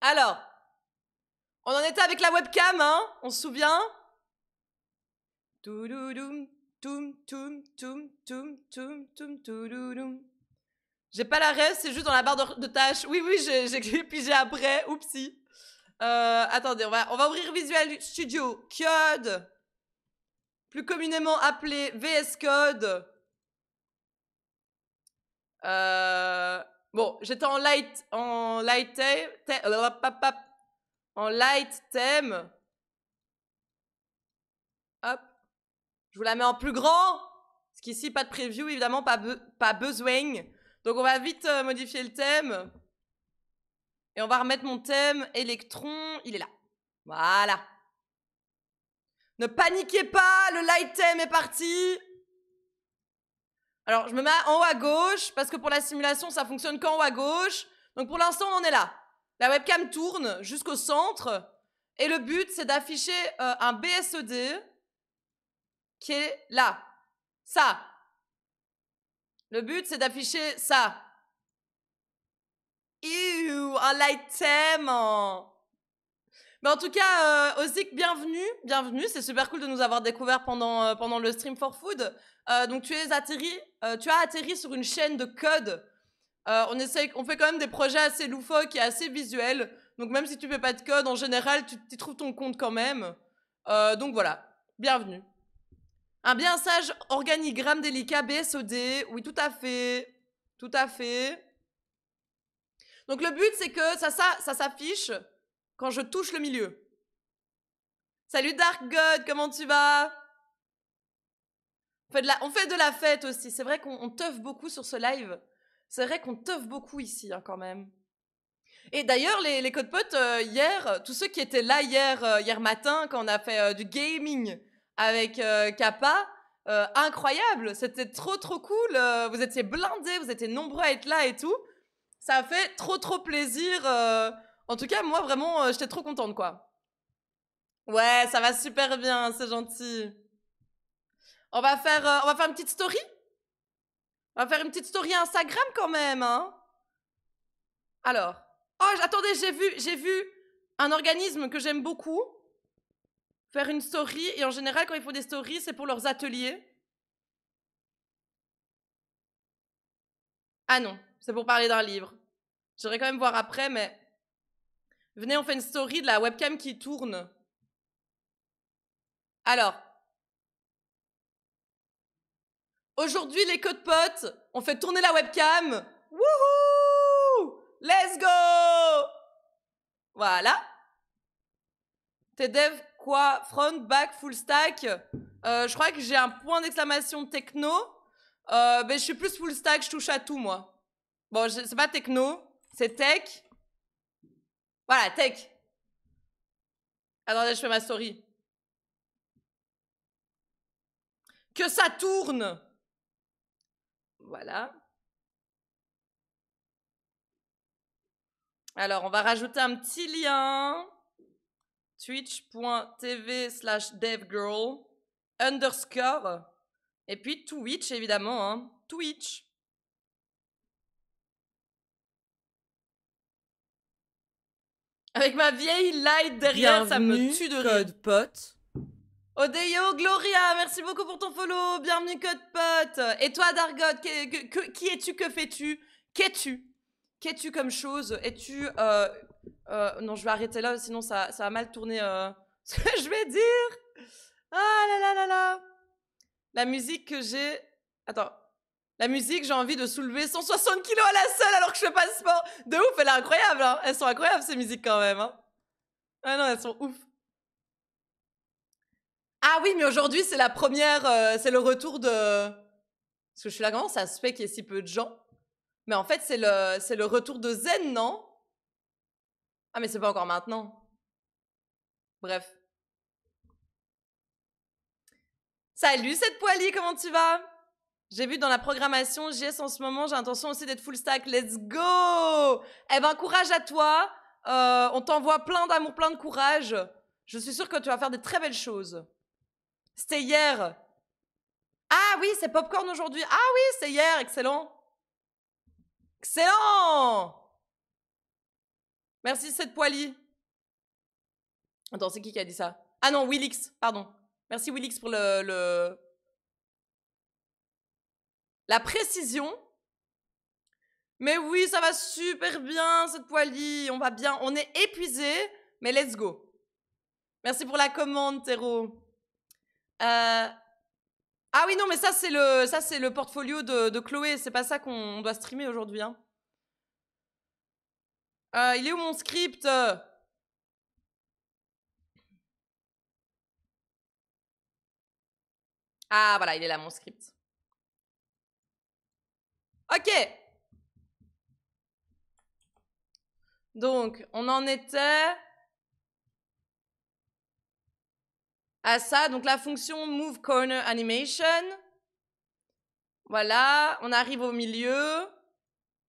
Alors, on en était avec la webcam, hein? On se souvient? Touloudoum, toum, toum, toum, toum, toum, toum, touloudoum. J'ai pas la ref, c'est juste dans la barre de tâches. Oui, oui, j'ai pigé après. Oupsie. Attendez, on va ouvrir Visual Studio Code, plus communément appelé VS Code. Bon, j'étais en light theme. Hop. Je vous la mets en plus grand. Parce qu'ici, pas de preview, évidemment, pas besoin. Donc, on va vite modifier le thème. Et on va remettre mon thème électron. Il est là. Voilà. Ne paniquez pas, le light theme est parti. Alors, je me mets en haut à gauche, parce que pour la simulation, ça fonctionne qu'en haut à gauche. Donc, pour l'instant, on en est là. La webcam tourne jusqu'au centre. Et le but, c'est d'afficher un BSED qui est là. Ça. Le but, c'est d'afficher ça. Un light theme. Mais en tout cas, Ozik, bienvenue. C'est super cool de nous avoir découvert pendant le stream for food. Donc tu as atterri sur une chaîne de code. On fait quand même des projets assez loufoques et assez visuels. Donc même si tu fais pas de code, en général, tu trouves ton compte quand même. Donc voilà, bienvenue. Un bien sage organigramme délicat BSOD. Oui, tout à fait. Tout à fait. Donc le but, c'est que ça s'affiche quand je touche le milieu. Salut Dark God, comment tu vas? On fait de la fête aussi. C'est vrai qu'on teuf beaucoup sur ce live. C'est vrai qu'on teuf beaucoup ici, hein, quand même. Et d'ailleurs, les codepotes, hier, tous ceux qui étaient là hier matin, quand on a fait du gaming avec Kappa, incroyable. C'était trop cool. Vous étiez blindés, vous étiez nombreux à être là et tout. Ça a fait trop plaisir. En tout cas, moi, vraiment, j'étais trop contente, quoi. Ouais, ça va super bien, c'est gentil. On va faire une petite story. On va faire une petite story Instagram quand même, hein. Alors, attendez, j'ai vu un organisme que j'aime beaucoup faire une story, et en général, quand ils font des stories, c'est pour leurs ateliers. Ah non, c'est pour parler d'un livre. J'irai quand même voir après, mais venez, on fait une story de la webcam qui tourne. Alors, aujourd'hui, les codepotes, on fait tourner la webcam. Wouhou! Let's go! Voilà. T'es dev quoi? Front, back, full stack? Je crois que j'ai un point d'exclamation techno. Mais je suis plus full stack, je touche à tout, moi. Bon, c'est pas techno, c'est tech. Voilà, tech. Attendez, je fais ma story. Que ça tourne! Voilà. Alors, on va rajouter un petit lien. Twitch.tv/devgirl _ et puis Twitch, évidemment, hein. Twitch. Avec ma vieille light derrière, ça me tue de rire. Code pote. Odeyo, Gloria, merci beaucoup pour ton follow. Bienvenue, Codepote. Et toi, Dargot, qui es-tu? Que fais-tu? Qu'es-tu? Qu'es-tu comme chose? Es-tu... non, je vais arrêter là, sinon ça va mal tourner ce que je vais dire. Ah là là là là. La musique que j'ai... Attends. La musique, j'ai envie de soulever 160 kilos à la seule alors que je fais pas de sport. De ouf, elle est incroyable, hein. Elles sont incroyables, ces musiques, quand même, hein. Ah non, elles sont ouf. Ah oui, mais aujourd'hui, c'est la première... c'est le retour de... Parce que je suis là, comment ça se fait qu'il y ait si peu de gens? Mais en fait, c'est le retour de Zen, non? Ah, mais c'est pas encore maintenant. Bref. Salut, cette poilie, comment tu vas? J'ai vu dans la programmation JS en ce moment, j'ai l'intention aussi d'être full stack. Let's go! Eh ben, courage à toi. On t'envoie plein d'amour, plein de courage. Je suis sûre que tu vas faire des très belles choses. C'était hier. Ah oui, c'est Popcorn aujourd'hui. Ah oui, c'est hier, excellent. Excellent! Merci, cette poilie. Attends, c'est qui a dit ça? Ah non, Willix, pardon. Merci, Willix, pour la précision. Mais oui, ça va super bien, cette poilie. On va bien. On est épuisé, mais let's go. Merci pour la commande, Théro. Ah oui, non, mais ça, c'est le portfolio de Chloé. C'est pas ça qu'on doit streamer aujourd'hui. Hein. Il est où mon script? Ah, voilà, il est là, mon script. Ok. Donc, on en était à ça. Donc, la fonction Move Corner Animation. Voilà, on arrive au milieu.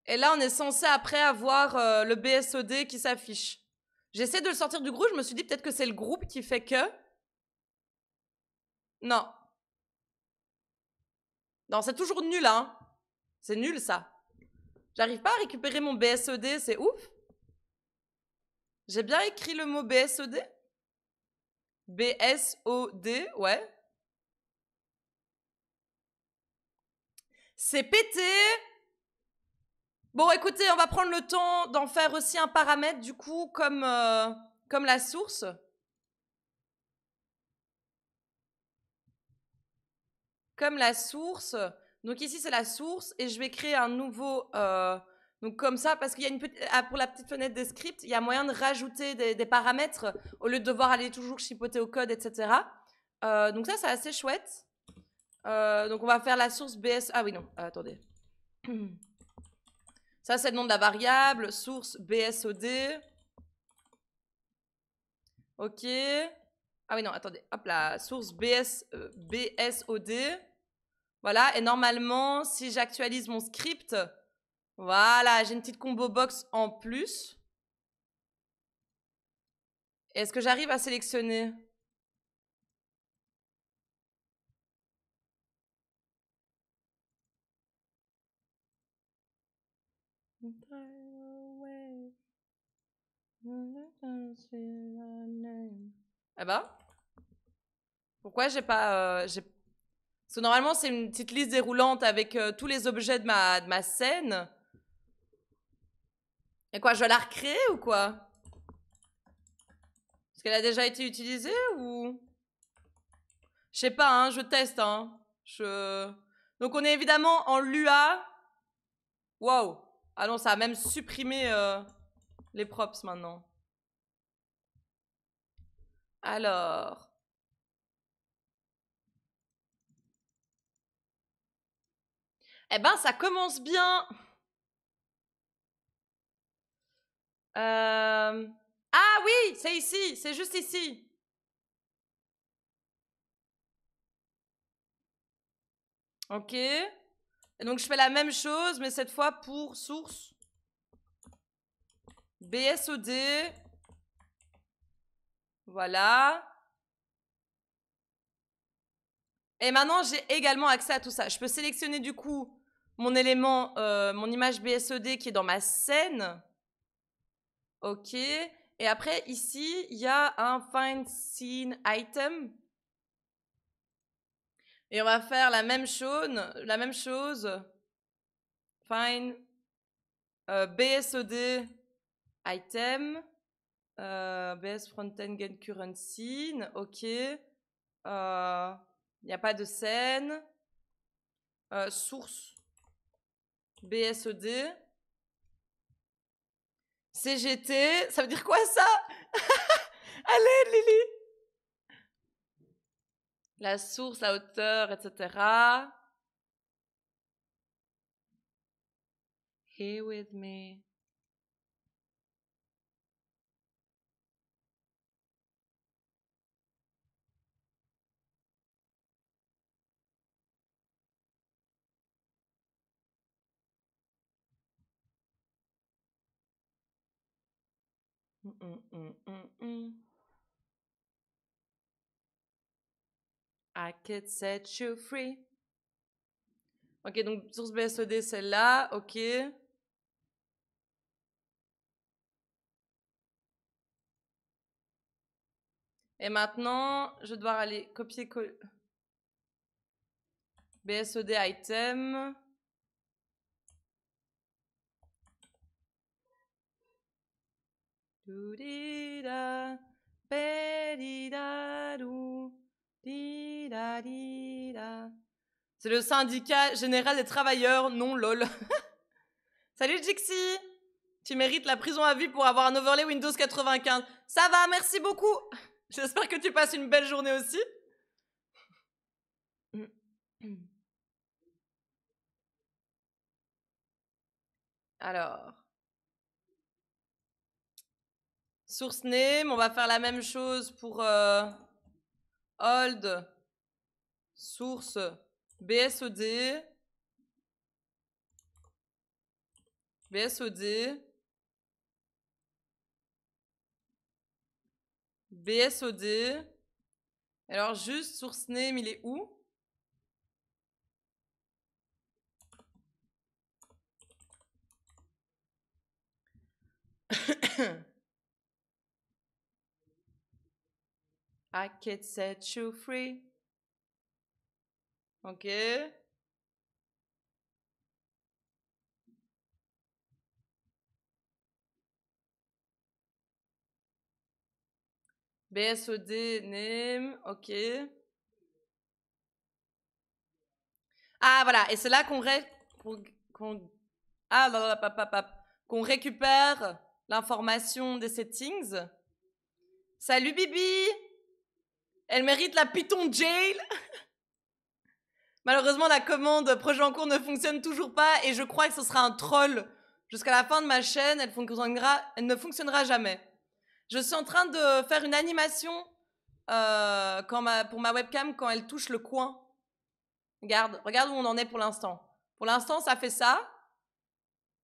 Et là, on est censé après avoir le BSOD qui s'affiche. J'essaie de le sortir du groupe. Je me suis dit peut-être que c'est le groupe qui fait que... Non. Non, c'est toujours nul, hein. C'est nul, ça. J'arrive pas à récupérer mon BSOD, c'est ouf. J'ai bien écrit le mot BSOD. BSOD, ouais. C'est pété. Bon, écoutez, on va prendre le temps d'en faire aussi un paramètre, du coup, comme la source. Comme la source. Donc ici, c'est la source. Et je vais créer un nouveau... donc comme ça, parce qu'il y a une petite... pour la petite fenêtre des scripts, il y a moyen de rajouter des paramètres au lieu de devoir aller toujours chipoter au code, etc. Donc ça, c'est assez chouette. Donc on va faire la source BS... Ah oui, non, attendez. Ça, c'est le nom de la variable. Source BSOD. Ok. Ah oui, non, attendez. Hop là, source BSOD. Voilà, et normalement, si j'actualise mon script, voilà, j'ai une petite combo box en plus. Est-ce que j'arrive à sélectionner? Eh ben, pourquoi j'ai pas... Parce que normalement, c'est une petite liste déroulante avec tous les objets de ma scène. Et quoi, je dois la recréer ou quoi? Est-ce qu'elle a déjà été utilisée ou... Je sais pas, hein, je teste, hein. Donc on est évidemment en Lua. Waouh. Ah non, ça a même supprimé les props maintenant. Alors... Eh ben, ça commence bien. Ah oui, c'est ici, c'est juste ici. Ok. Et donc je fais la même chose, mais cette fois pour source. BSOD. Voilà. Et maintenant, j'ai également accès à tout ça. Je peux sélectionner du coup mon élément, mon image BSOD qui est dans ma scène. Ok. Et après, ici, il y a un Find Scene Item. Et on va faire la même chose. Find BSOD Item. BS Frontend Get Current Scene. Ok. Il n'y a pas de scène. Source BSOD. CGT. Ça veut dire quoi ça? Allez, Lily. La source, la hauteur, etc. Here with me. I could set you free. Ok, donc source BSOD, c'est là. Ok. Et maintenant, je dois aller copier-coller. BSOD item. C'est le syndicat général des travailleurs, non lol. Salut Jixi, tu mérites la prison à vie pour avoir un overlay Windows 95. Ça va, merci beaucoup. J'espère que tu passes une belle journée aussi. Alors, source name, on va faire la même chose pour old source BSOD. BSOD. BSOD. Alors juste source name, il est où? I can set you free. Ok. BSOD name, ok. Ah voilà, et c'est là qu'on qu'on récupère l'information des settings. Salut Bibi. Elle mérite la Python jail. Malheureusement, la commande projet en cours ne fonctionne toujours pas et je crois que ce sera un troll. Jusqu'à la fin de ma chaîne, elle ne fonctionnera jamais. Je suis en train de faire une animation pour ma webcam quand elle touche le coin. Regarde où on en est pour l'instant. Pour l'instant, ça fait ça.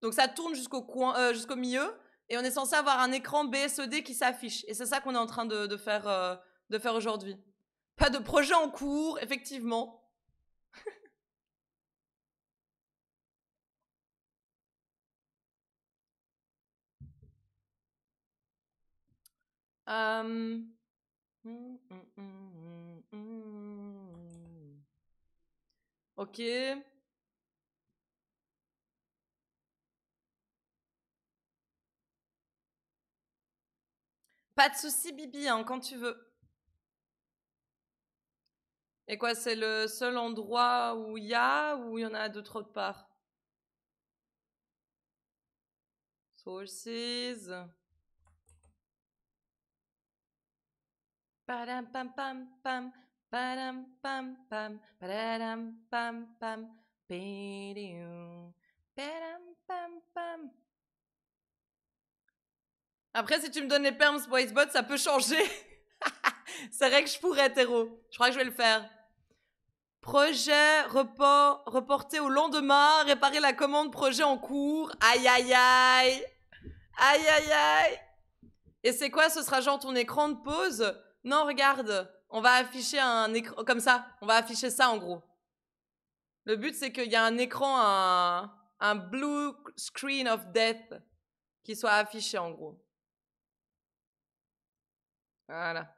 Donc ça tourne jusqu'au milieu et on est censé avoir un écran BSOD qui s'affiche. Et c'est ça qu'on est en train de faire aujourd'hui. Pas de projet en cours, effectivement. Ok. Pas de souci, Bibi, hein, quand tu veux. Et quoi, c'est le seul endroit où il y a ou il y en a d'autres parts? Sources. Padam pam pam pam. Padam pam pam. Padam pam pam. Padam pam pam. Après, si tu me donnes les perms Voicebot, ça peut changer. C'est vrai que je pourrais, Théro. Je crois que je vais le faire. Projet reporté au lendemain. Réparer la commande projet en cours. Aïe, aïe, aïe. Aïe, aïe, aïe. Et c'est quoi? Ce sera genre ton écran de pause? Non, regarde. On va afficher un écran comme ça. On va afficher ça en gros. Le but, c'est qu'il y a un écran, un blue screen of death qui soit affiché en gros. Voilà.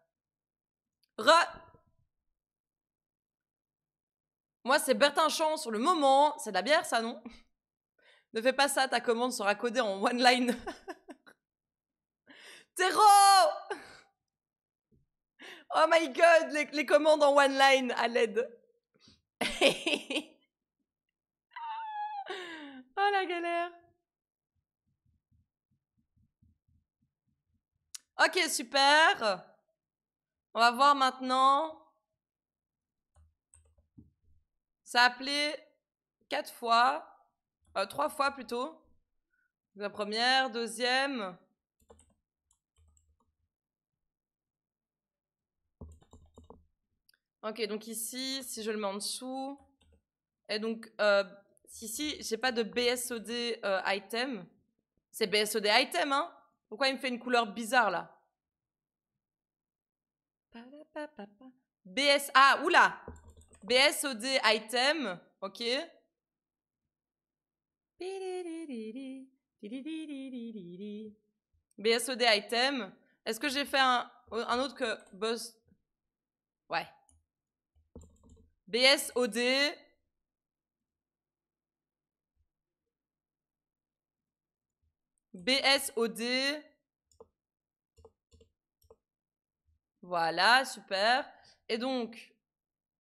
Moi, c'est Bertin-Champ sur le moment. C'est de la bière, ça, non? Ne fais pas ça, ta commande sera codée en one line. Terro! Oh my god, les commandes en one line à l'aide. Oh la galère. Ok, super. On va voir maintenant. Ça a appelé 4 fois. 3 fois plutôt. La première, deuxième. Ok, donc ici, si je le mets en dessous. Et donc, ici, j'ai pas de BSOD item. C'est BSOD item, hein? Pourquoi il me fait une couleur bizarre là? Ah, oula! BSOD item, ok. BSOD item. Est-ce que j'ai fait un... Un autre que Buzz. Ouais. BSOD. BSOD. Voilà, super. Et donc,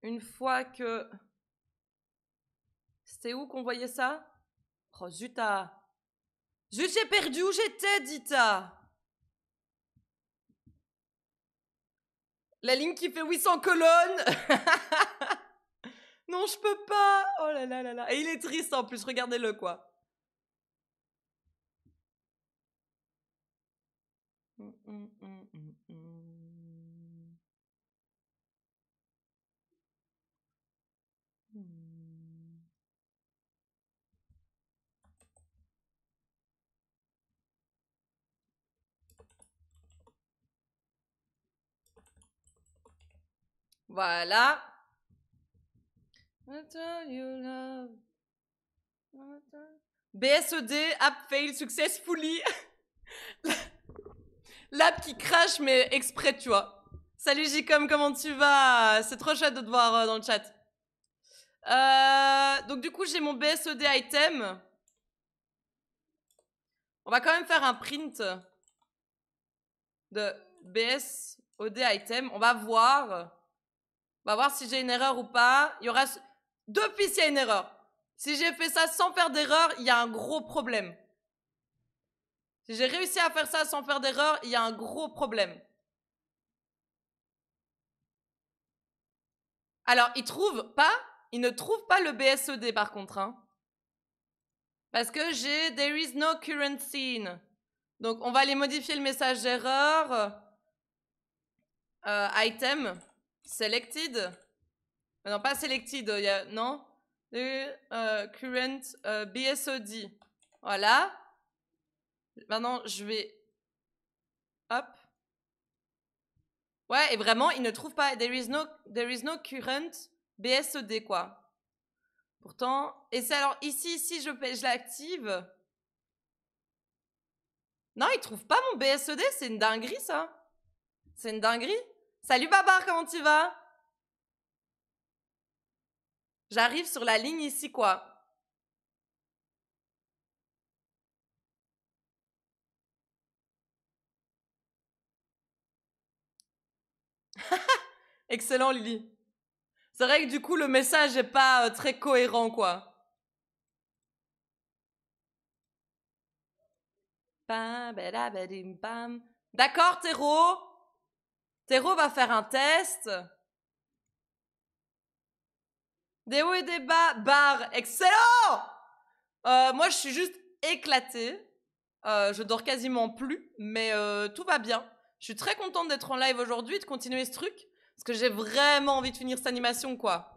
une fois que... C'était où qu'on voyait ça? Oh, zuta. Zut, j'ai perdu où j'étais, Dita. La ligne qui fait 800 colonnes. Non, je peux pas. Oh là là là là. Et il est triste en plus, regardez-le, quoi. Voilà. BSED, app fail successfully. L'app qui crache, mais exprès, tu vois. Salut Jicom, comment tu vas? C'est trop chouette de te voir dans le chat. Donc du coup, j'ai mon BSED item. On va quand même faire un print de BSOD item. On va voir. On va voir si j'ai une erreur ou pas. Il y aura... Depuis, s'il y a une erreur. Si j'ai fait ça sans faire d'erreur, il y a un gros problème. Si j'ai réussi à faire ça sans faire d'erreur, il y a un gros problème. Alors, il ne trouve pas le BSED par contre. Hein. Parce que j'ai there is no current scene. Donc, on va aller modifier le message d'erreur. Item selected. Non, pas selected. Il y a, non. Current BSOD. Voilà. Maintenant, je vais... Hop. Ouais, et vraiment, il ne trouve pas. There is no current BSOD, quoi. Pourtant... Et c'est alors ici, si je l'active... Non, il trouve pas mon BSED, c'est une dinguerie, ça. C'est une dinguerie. Salut Babar, comment tu vas? J'arrive sur la ligne ici, quoi. Excellent, Lily. C'est vrai que du coup, le message est pas très cohérent, quoi. D'accord, Théro. Théro va faire un test. Des hauts et des bas. Barre. Excellent. Moi, je suis juste éclatée. Je dors quasiment plus, mais tout va bien. Je suis très contente d'être en live aujourd'hui, de continuer ce truc, parce que j'ai vraiment envie de finir cette animation, quoi.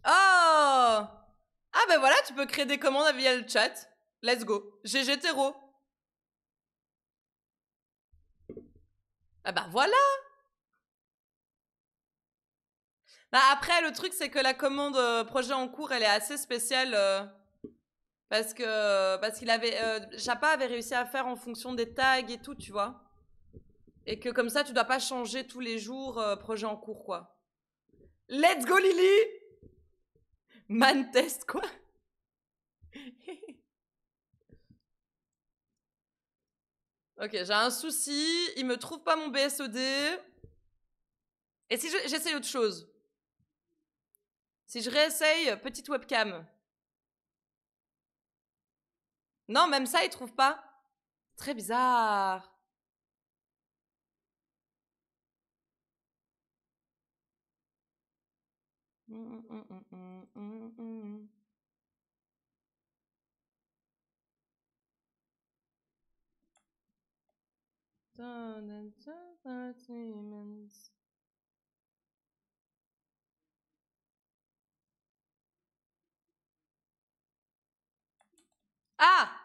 Oh! Ah ben voilà, tu peux créer des commandes via le chat. Let's go. GG Théro. Ah bah voilà. Bah après, le truc, c'est que la commande projet en cours, elle est assez spéciale parce qu'il avait... Chapa avait réussi à faire en fonction des tags et tout, tu vois. Et que comme ça, tu dois pas changer tous les jours projet en cours, quoi. Let's go, Lily! Man test, quoi. Ok, j'ai un souci. Il me trouve pas mon BSOD. Et si j'essaye autre chose? Si je réessaye petite webcam. Non, même ça, il trouve pas. Très bizarre. Ah!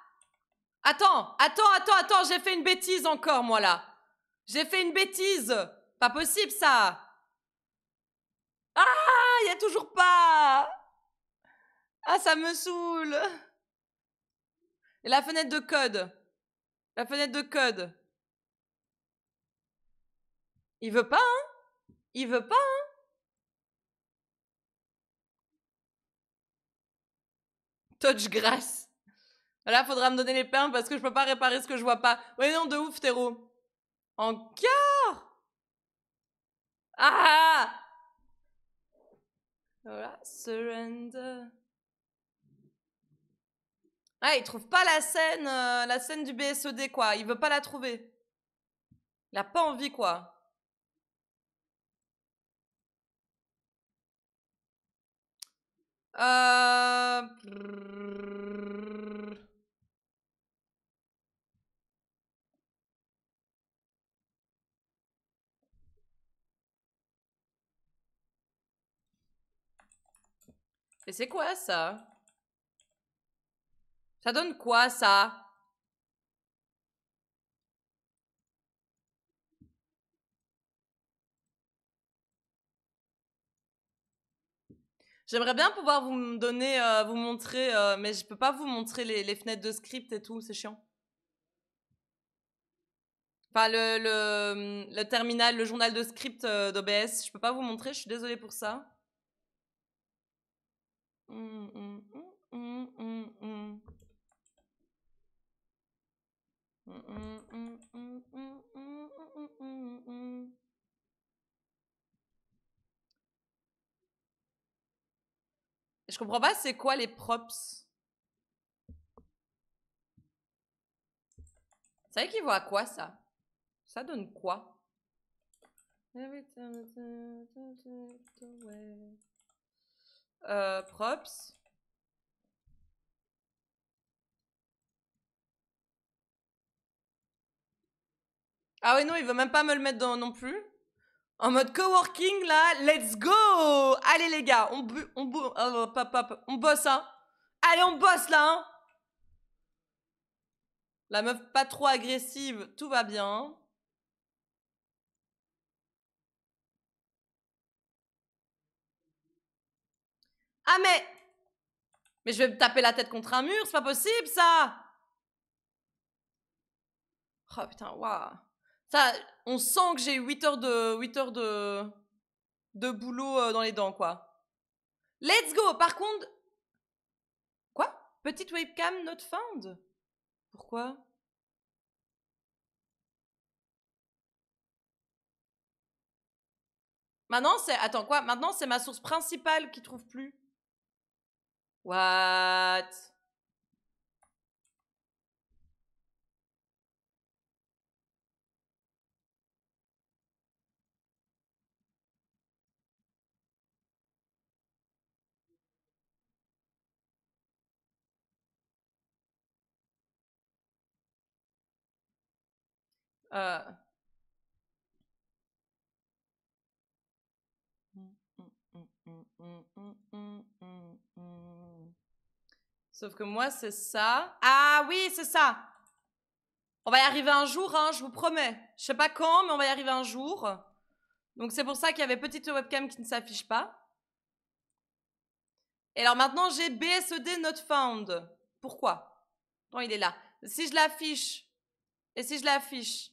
Attends, j'ai fait une bêtise encore, moi, là. J'ai fait une bêtise. Pas possible, ça. Ah, il y a toujours pas. Ah, ça me saoule. Et la fenêtre de code. La fenêtre de code. Il veut pas, hein? Il veut pas, hein? Touch grass. Là, faudra me donner les perles parce que je peux pas réparer ce que je vois pas. Ouais, non, de ouf, Théro. Encore? Ah! Voilà, surrender. Ah, il trouve pas la scène du BSED, quoi. Il veut pas la trouver. Il a pas envie, quoi. Euh... Mais c'est quoi, ça? Ça donne quoi, ça? J'aimerais bien pouvoir vous me donner, vous montrer, mais je peux pas vous montrer les fenêtres de script et tout, c'est chiant. Enfin, le terminal, le journal de script d'OBS, je peux pas vous montrer, je suis désolée pour ça. Je comprends pas c'est quoi les props. C'est vrai qu'ils voient à quoi ça? Ça donne quoi? Props. Ah ouais non, il veut même pas me le mettre dans non plus. En mode coworking là, let's go! Allez les gars, on bosse hein. Allez on bosse là hein. La meuf pas trop agressive, tout va bien. Ah mais je vais me taper la tête contre un mur, c'est pas possible ça. Oh putain, waouh. Ça, on sent que j'ai 8 heures de boulot dans les dents quoi. Let's go. Par contre, quoi? Petite webcam not found? Pourquoi? Maintenant c'est attends quoi? Maintenant c'est ma source principale qui trouve plus. What? Euh... Sauf que moi, c'est ça. Ah oui, c'est ça. On va y arriver un jour, hein, je vous promets. Je sais pas quand, mais on va y arriver un jour. Donc c'est pour ça qu'il y avait petite webcam qui ne s'affiche pas. Et alors maintenant, j'ai BSED not found. Pourquoi? Non, il est là. Si je l'affiche, et si je l'affiche,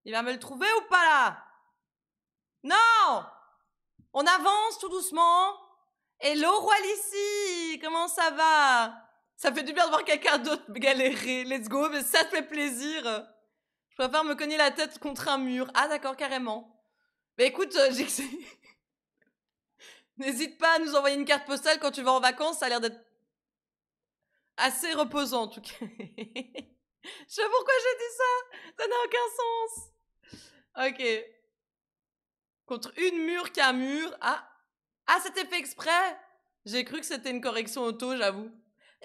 il va me le trouver ou pas là? Non! On avance tout doucement. Hello, roi Lissi! Comment ça va? Ça fait du bien de voir quelqu'un d'autre galérer. Let's go, mais ça te fait plaisir. Je préfère me cogner la tête contre un mur. Ah d'accord, carrément. Mais écoute, n'hésite pas à nous envoyer une carte postale quand tu vas en vacances. Ça a l'air d'être assez reposant en tout cas. Je sais pas pourquoi j'ai dit ça. Ça n'a aucun sens. Ok. Contre une mur qu'un mur. Ah. Ah, c'était fait exprès. J'ai cru que c'était une correction auto, j'avoue.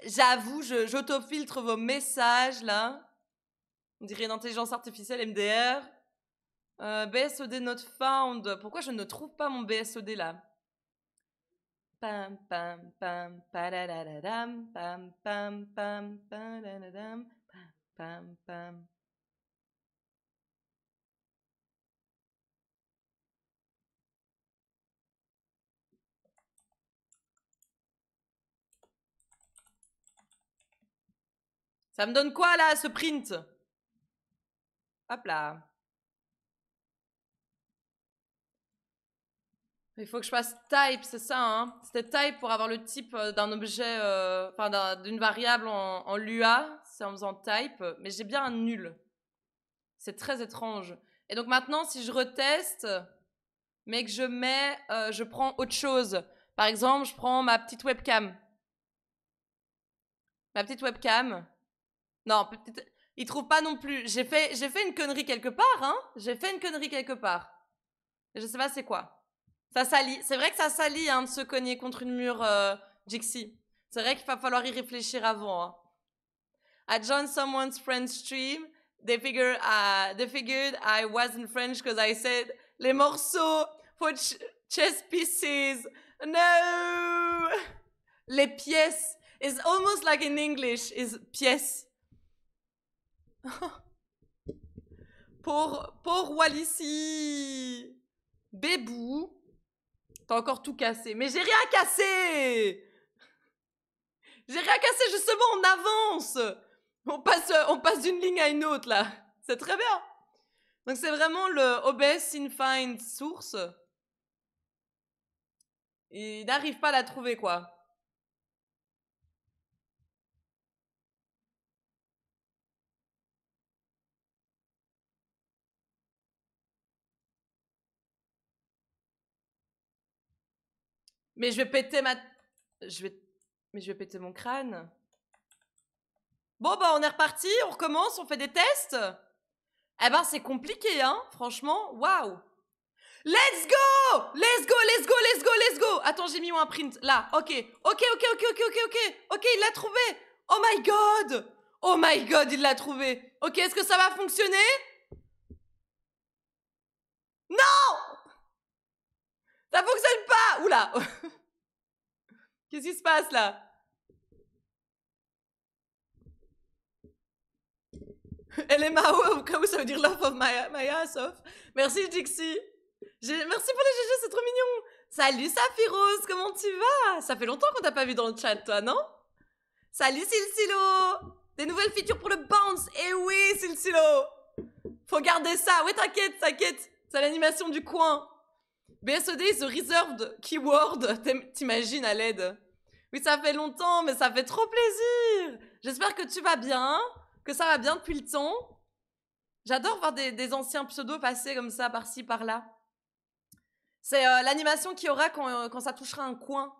J'avoue, j'autofiltre vos messages là. On dirait une intelligence artificielle MDR. BSOD not found. Pourquoi je ne trouve pas mon BSOD là? Pam pam pam padadadam pam pam pam padadadam pam pam. Ça me donne quoi là, ce print? Hop là. Il faut que je fasse type, c'est ça, hein? C'était type pour avoir le type d'un objet, enfin d'une variable en Lua, c'est en faisant type, mais j'ai bien un nul. C'est très étrange. Et donc maintenant, si je reteste, mais que je mets, je prends autre chose. Par exemple, je prends ma petite webcam. Ma petite webcam. Non, peut-être, il trouve pas non plus. J'ai fait une connerie quelque part, hein? J'ai fait une connerie quelque part. Je sais pas c'est quoi. Ça salit. C'est vrai que ça salit hein, de se cogner contre une mur Jixi. C'est vrai qu'il va falloir y réfléchir avant. Hein. I joined someone's French stream. They figured I wasn't French because I said les morceaux for chess pieces. No! Les pièces. It's almost like in English is pièces. pour Walici. Bébou. T'as encore tout cassé. Mais j'ai rien cassé! J'ai rien cassé, justement, on avance! On passe d'une ligne à une autre, là. C'est très bien. Donc, c'est vraiment le OBS Infind source. Il n'arrive pas à la trouver, quoi. Mais je vais péter ma... Mais je vais péter mon crâne. Bon, bah, on est reparti, on recommence, on fait des tests. Eh ben, c'est compliqué, hein, franchement. Waouh! Let's go! Let's go, let's go, let's go, let's go! Attends, j'ai mis un print. Là, ok. Ok, il l'a trouvé! Oh my god! Oh my god, il l'a trouvé! Ok, est-ce que ça va fonctionner? Non! Ça fonctionne pas! Oula! Qu'est-ce qui se passe, là? Elle est Mao, au cas où ça veut dire love of my ass off. Merci, Dixie. Merci pour les GG, c'est trop mignon. Salut, Saphiros, comment tu vas? Ça fait longtemps qu'on t'a pas vu dans le chat, toi, non? Salut, Silsilo. Des nouvelles features pour le bounce. Eh oui, Silsilo. Faut garder ça. Ouais, t'inquiète. C'est l'animation du coin. BSOD is a reserved keyword. T'imagines à l'aide. Oui, ça fait longtemps, mais ça fait trop plaisir. J'espère que tu vas bien, que ça va bien depuis le temps. J'adore voir des anciens pseudos passer comme ça, par-ci, par-là. C'est l'animation qu'il y aura quand ça touchera un coin.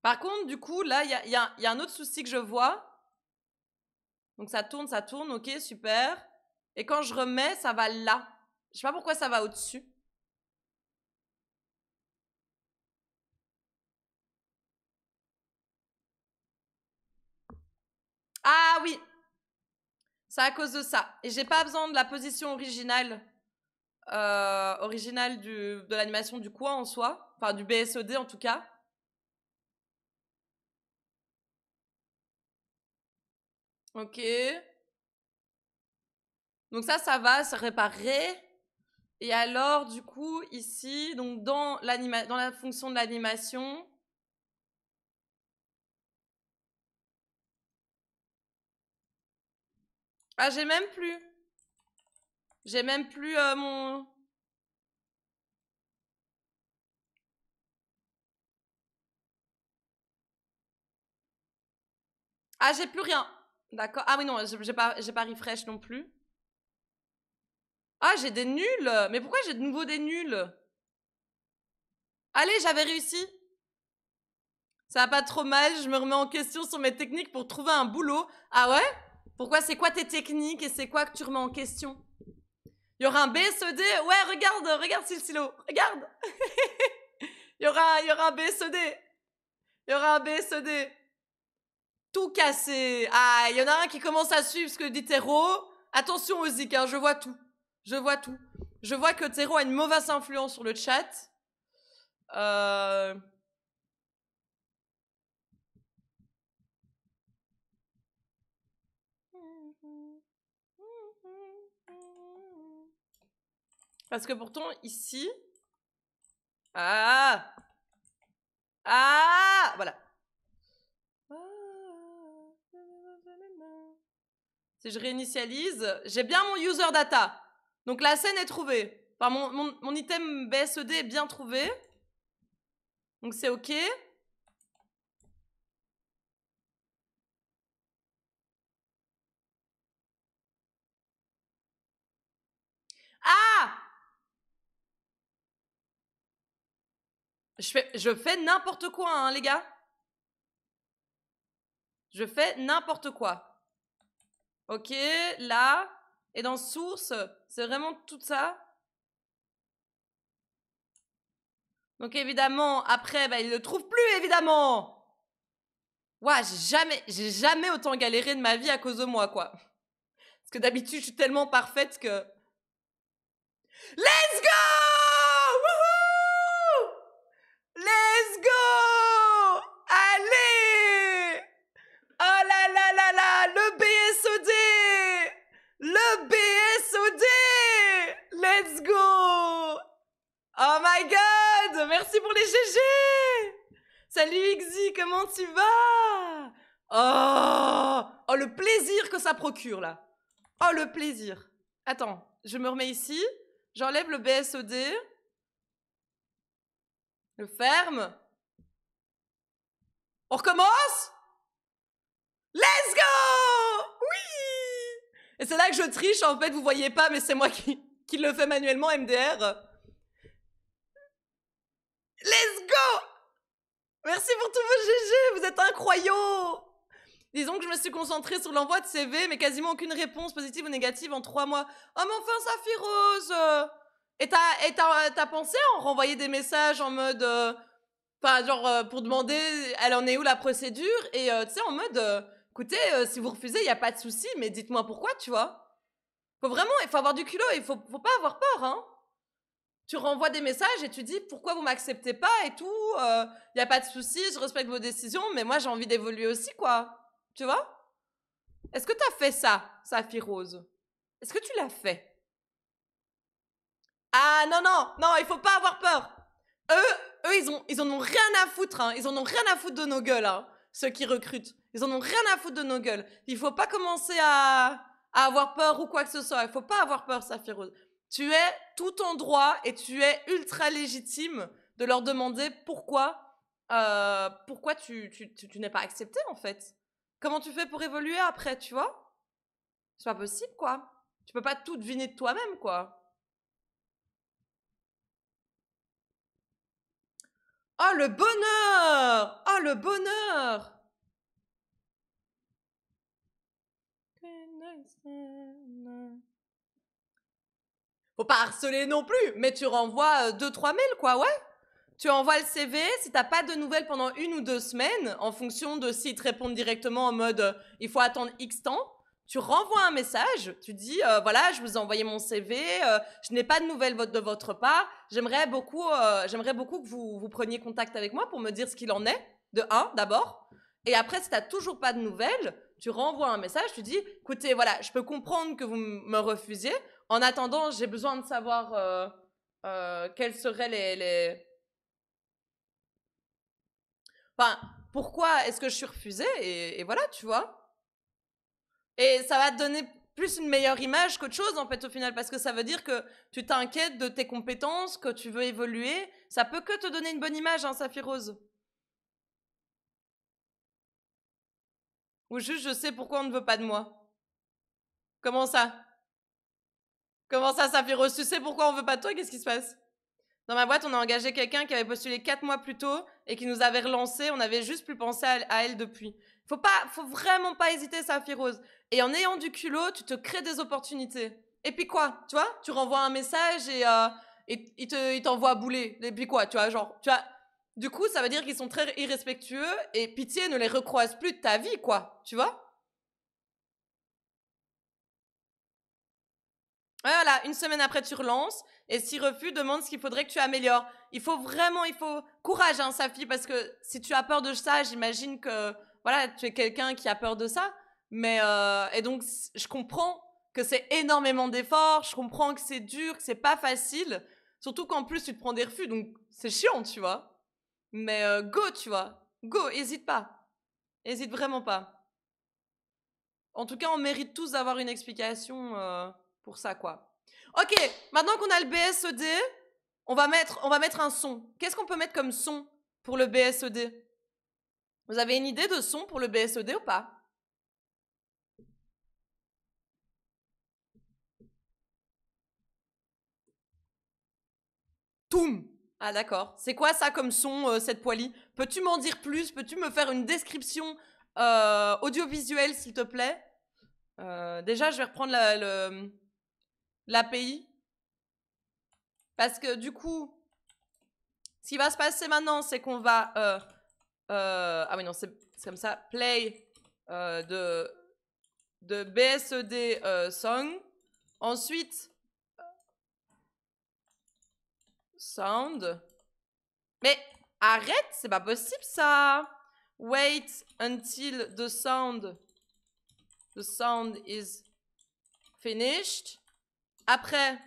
Par contre, du coup, là, il y a un autre souci que je vois. Donc ça tourne, ok, super. Et quand je remets, ça va là. Je sais pas pourquoi ça va au-dessus. Ah oui! C'est à cause de ça. Et j'ai pas besoin de la position originale. De l'animation du coin en soi. Enfin, du BSOD en tout cas. Ok. Donc ça va se réparer. Et alors, du coup, ici, donc dans la fonction de l'animation, ah, j'ai même plus. J'ai même plus mon... Ah, j'ai plus rien. D'accord. Ah oui, non, j'ai pas refresh non plus. Ah, j'ai des nuls. Mais pourquoi j'ai de nouveau des nuls? Allez, j'avais réussi. Ça va pas trop mal. Je me remets en question sur mes techniques pour trouver un boulot. Ah ouais? Pourquoi? C'est quoi tes techniques et c'est quoi que tu remets en question? Il y aura un BSED. Ouais, regarde Silsilo. Regarde. Il y aura un BSED. Il y aura un BSED. Tout cassé. Ah, il y en a un qui commence à suivre ce que dit Tero. Attention aux zik, hein, je vois tout. Je vois tout. Je vois que Tero a une mauvaise influence sur le chat. Parce que pourtant, ici... Ah! Ah! Voilà. Si je réinitialise, j'ai bien mon user data. Donc la scène est trouvée. Enfin, mon item BSED est bien trouvé. Donc c'est OK. Ah! Je fais n'importe quoi, hein, les gars. Je fais n'importe quoi. OK, là. Et dans source, c'est vraiment tout ça. Donc évidemment, après, bah, il le trouve plus, évidemment. Ouah, j'ai jamais autant galéré de ma vie à cause de moi, quoi. Parce que d'habitude, je suis tellement parfaite que... Let's go! Wouhou! Let's go! Allez! Oh là là là là! Le BSOD! Le BSOD! Let's go! Oh my god! Merci pour les GG! Salut Xy, comment tu vas? Oh! Oh, le plaisir que ça procure, là. Oh, le plaisir. Attends, je me remets ici. J'enlève le BSOD. Le ferme. On recommence? Let's go! Oui! Et c'est là que je triche, en fait, vous voyez pas, mais c'est moi qui le fais manuellement, MDR. Let's go! Merci pour tous vos GG, vous êtes incroyables! Disons que je me suis concentrée sur l'envoi de CV, mais quasiment aucune réponse positive ou négative en 3 mois. Oh, mais enfin, Saphirose! Et t'as pensé à en renvoyer des messages en mode... Enfin, genre, pour demander, elle en est où la procédure? Et tu sais, en mode, écoutez, si vous refusez, il n'y a pas de souci, mais dites-moi pourquoi, tu vois? Il faut avoir du culot, il faut pas avoir peur, hein? Tu renvoies des messages et tu dis pourquoi vous m'acceptez pas et tout, il n'y a pas de souci, je respecte vos décisions, mais moi j'ai envie d'évoluer aussi, quoi. Tu vois? Est-ce que t'as fait ça, Saphir Rose? Est-ce que tu l'as fait? Ah non, non, non, il faut pas avoir peur. Eux, ils en ont rien à foutre, hein. Ils en ont rien à foutre de nos gueules, hein, ceux qui recrutent. Ils en ont rien à foutre de nos gueules. Il faut pas commencer à avoir peur ou quoi que ce soit. Il faut pas avoir peur, Saphir Rose. Tu es tout en droit et tu es ultra légitime de leur demander pourquoi tu n'es pas accepté, en fait. Comment tu fais pour évoluer après, tu vois? C'est pas possible, quoi. Tu peux pas tout deviner de toi-même, quoi. Oh, le bonheur! Oh, le bonheur! Faut pas harceler non plus, mais tu renvoies 2-3 mails, quoi, ouais? Tu envoies le CV, si t'as pas de nouvelles pendant 1 ou 2 semaines, en fonction de s'ils te répondent directement en mode il faut attendre X temps, tu renvoies un message, tu dis voilà, je vous ai envoyé mon CV, je n'ai pas de nouvelles de votre part, j'aimerais beaucoup que vous preniez contact avec moi pour me dire ce qu'il en est, de un d'abord, et après si t'as toujours pas de nouvelles, tu renvoies un message, tu dis écoutez, voilà, je peux comprendre que vous me refusiez, en attendant, j'ai besoin de savoir quels seraient les... Enfin, pourquoi est-ce que je suis refusée et voilà, tu vois. Et ça va te donner plus une meilleure image qu'autre chose, en fait, au final, parce que ça veut dire que tu t'inquiètes de tes compétences, que tu veux évoluer. Ça peut que te donner une bonne image, hein, Saphir Rose. Ou juste, je sais pourquoi on ne veut pas de moi. Comment ça? Comment ça, Saphir Rose? Tu sais pourquoi on veut pas de toi? Qu'est-ce qui se passe? Dans ma boîte, on a engagé quelqu'un qui avait postulé 4 mois plus tôt et qui nous avait relancé. On avait juste plus pensé à elle depuis. Faut vraiment pas hésiter, Saphir Rose. Et en ayant du culot, tu te crées des opportunités. Et puis quoi, tu vois? Tu renvoies un message et il t'envoie bouler. Et puis quoi, tu vois, genre, tu vois. Du coup, ça veut dire qu'ils sont très irrespectueux et pitié, ne les recroise plus de ta vie, quoi. Tu vois? Voilà, 1 semaine après, tu relances. Et si refus, demande ce qu'il faudrait que tu améliores. Il faut courage, hein, Safi, parce que si tu as peur de ça, j'imagine que, voilà, tu es quelqu'un qui a peur de ça. Mais, et donc, je comprends que c'est énormément d'efforts, je comprends que c'est dur, que c'est pas facile. Surtout qu'en plus, tu te prends des refus, donc c'est chiant, tu vois. Mais, go, tu vois. Go, hésite pas. Hésite vraiment pas. En tout cas, on mérite tous d'avoir une explication pour ça, quoi. Ok, maintenant qu'on a le BSED, on va mettre un son. Qu'est-ce qu'on peut mettre comme son pour le BSED? Vous avez une idée de son pour le BSED ou pas? Toum! Ah d'accord. C'est quoi ça comme son, cette poêlie? Peux-tu m'en dire plus? Peux-tu me faire une description audiovisuelle, s'il te plaît? Déjà, je vais reprendre l'API. Parce que du coup, ce qui va se passer maintenant, c'est qu'on va... ah oui, non, c'est comme ça. Play de BSED song. Ensuite, sound. Mais arrête, c'est pas possible ça. Wait until the sound is finished. Après,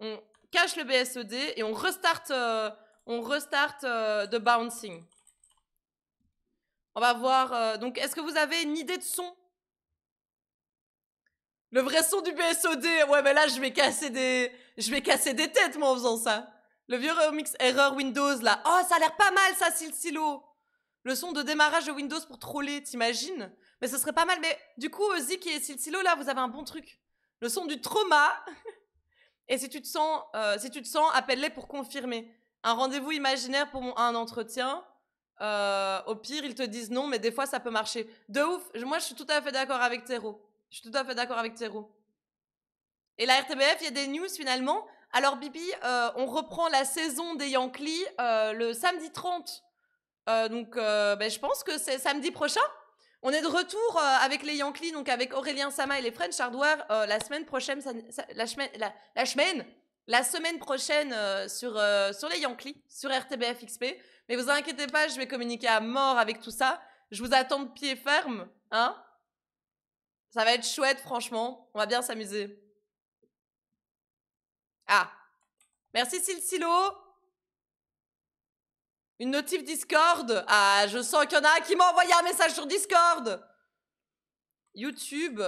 on cache le BSED et on restart the bouncing. On va voir. Donc, est-ce que vous avez une idée de son? Le vrai son du BSOD. Ouais, mais là, je vais casser des têtes, moi, en faisant ça. Le vieux remix erreur Windows, là. Oh, ça a l'air pas mal, ça, Silo. Le son de démarrage de Windows pour troller, t'imagines? Mais ce serait pas mal. Mais du coup, Zik et Silo, là, vous avez un bon truc. Le son du trauma. Et si tu te sens, appelle-les pour confirmer. Un rendez-vous imaginaire pour un entretien. Au pire, ils te disent non, mais des fois, ça peut marcher. De ouf. Moi, je suis tout à fait d'accord avec Théro. Et la RTBF, il y a des news finalement. Alors, Bibi, on reprend la saison des Yankees le samedi 30. Je pense que c'est samedi prochain. On est de retour avec les Yankees, donc avec Aurélien Sama et les French Hardware la semaine prochaine, la semaine prochaine sur les Yankees, sur RTBF XP. Mais vous inquiétez pas, je vais communiquer à mort avec tout ça. Je vous attends de pied ferme, hein. Ça va être chouette, franchement. On va bien s'amuser. Ah, merci Silo. Une notif Discord. Ah, je sens qu'il y en a un qui m'a envoyé un message sur Discord. YouTube.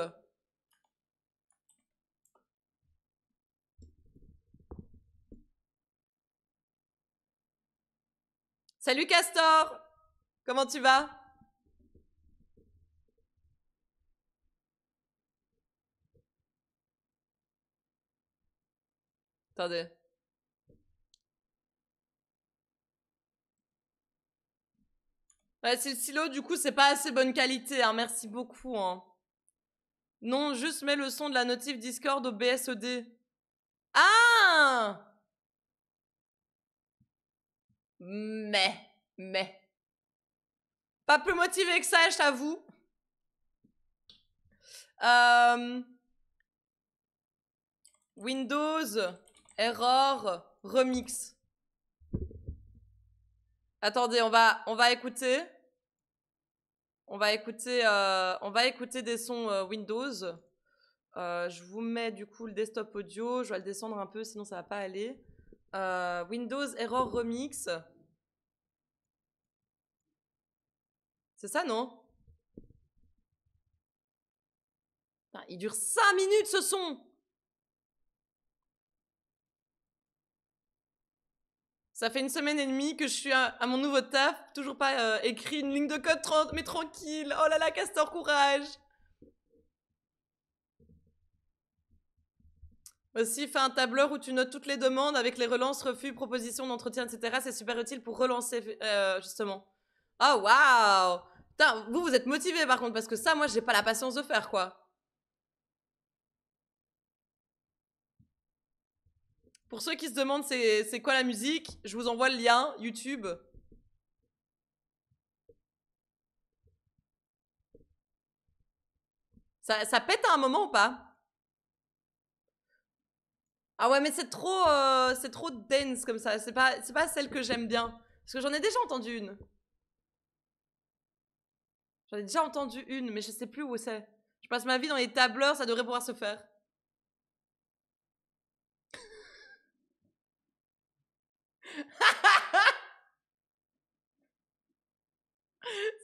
Salut Castor. Comment tu vas? Attendez. Ouais, Silo, du coup, c'est pas assez bonne qualité, hein. Merci beaucoup, hein. Non, juste mets le son de la notif Discord au BSED. Ah! Mais. Pas plus motivé que ça, je t'avoue. Windows, error, remix. Attendez, on va écouter. On va écouter des sons Windows. Je vous mets du coup le desktop audio. Je vais le descendre un peu, sinon ça va pas aller. Windows Error Remix. C'est ça, non? Putain, il dure 5 minutes ce son! Ça fait 1 semaine et demie que je suis à mon nouveau taf. Toujours pas écrit une ligne de code 30, mais tranquille. Oh là là, Castor, courage! Aussi, fais un tableur où tu notes toutes les demandes avec les relances, refus, propositions d'entretien, etc. C'est super utile pour relancer, justement. Oh, waouh! Putain, vous êtes motivés par contre, parce que ça, moi, j'ai pas la patience de faire, quoi. Pour ceux qui se demandent c'est quoi la musique, je vous envoie le lien, YouTube. Ça pète à un moment ou pas? Ah ouais, mais c'est trop dense comme ça. C'est pas celle que j'aime bien. Parce que j'en ai déjà entendu une. J'en ai déjà entendu une, mais je sais plus où c'est. Je passe ma vie dans les tableurs, ça devrait pouvoir se faire.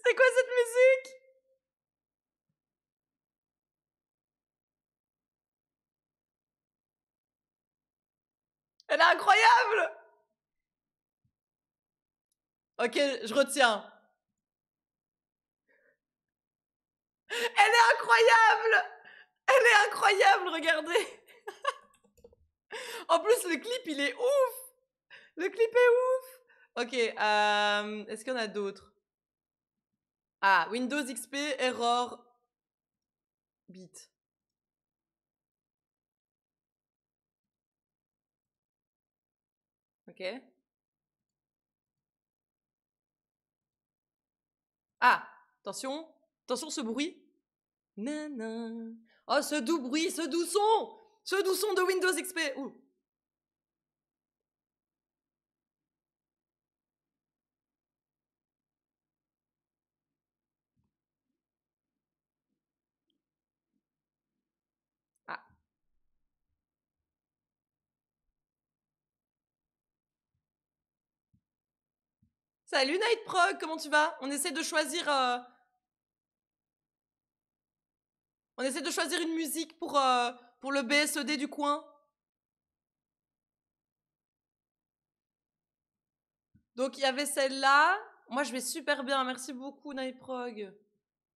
C'est quoi cette musique? Elle est incroyable! Ok, je retiens. Elle est incroyable! Elle est incroyable, regardez! En plus, le clip, il est ouf! Le clip est ouf! Ok, est-ce qu'il y en a d'autres? Ah, Windows XP, error, bit. Ok. Ah, attention. Attention, ce bruit. Nana. Oh, ce doux bruit, ce doux son! Ce doux son de Windows XP. Ouh. Ah. Salut Nightprog, comment tu vas? On essaie de choisir... On essaie de choisir une musique pour le BSED du coin. Donc il y avait celle-là. Moi je vais super bien, merci beaucoup Nightprog.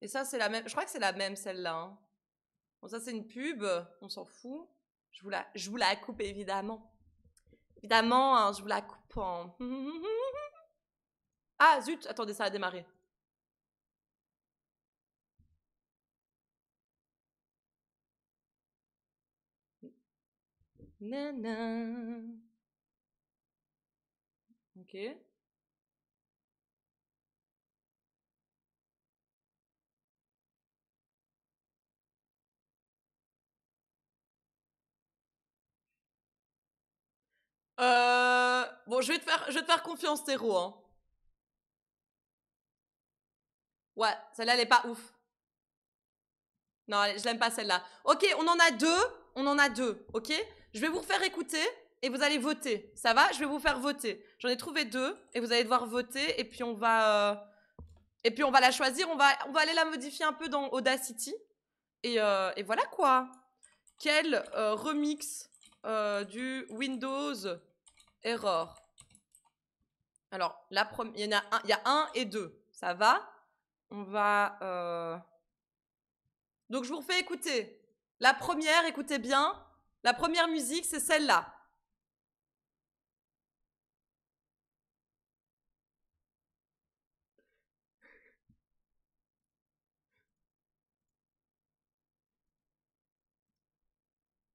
Et ça c'est la même, je crois que c'est la même celle-là. Hein. Bon ça c'est une pub, on s'en fout. Je vous la coupe évidemment. Évidemment, hein, je vous la coupe en... Ah zut, attendez, ça a démarré. Nana. Ok. Bon, je vais te faire confiance, Théro. Hein. Ouais, celle-là, elle est pas ouf. Non, je l'aime pas celle-là. Ok, on en a deux. On en a deux, ok? Je vais vous refaire écouter et vous allez voter. Ça va? Je vais vous faire voter. J'en ai trouvé deux et vous allez devoir voter et puis on va... Et puis on va la choisir. On va aller la modifier un peu dans Audacity. Et voilà quoi. Quel remix du Windows Error? Alors, il y a un et deux. Ça va? On va... Donc, je vous refais écouter. La première, écoutez bien. La première musique, c'est celle-là.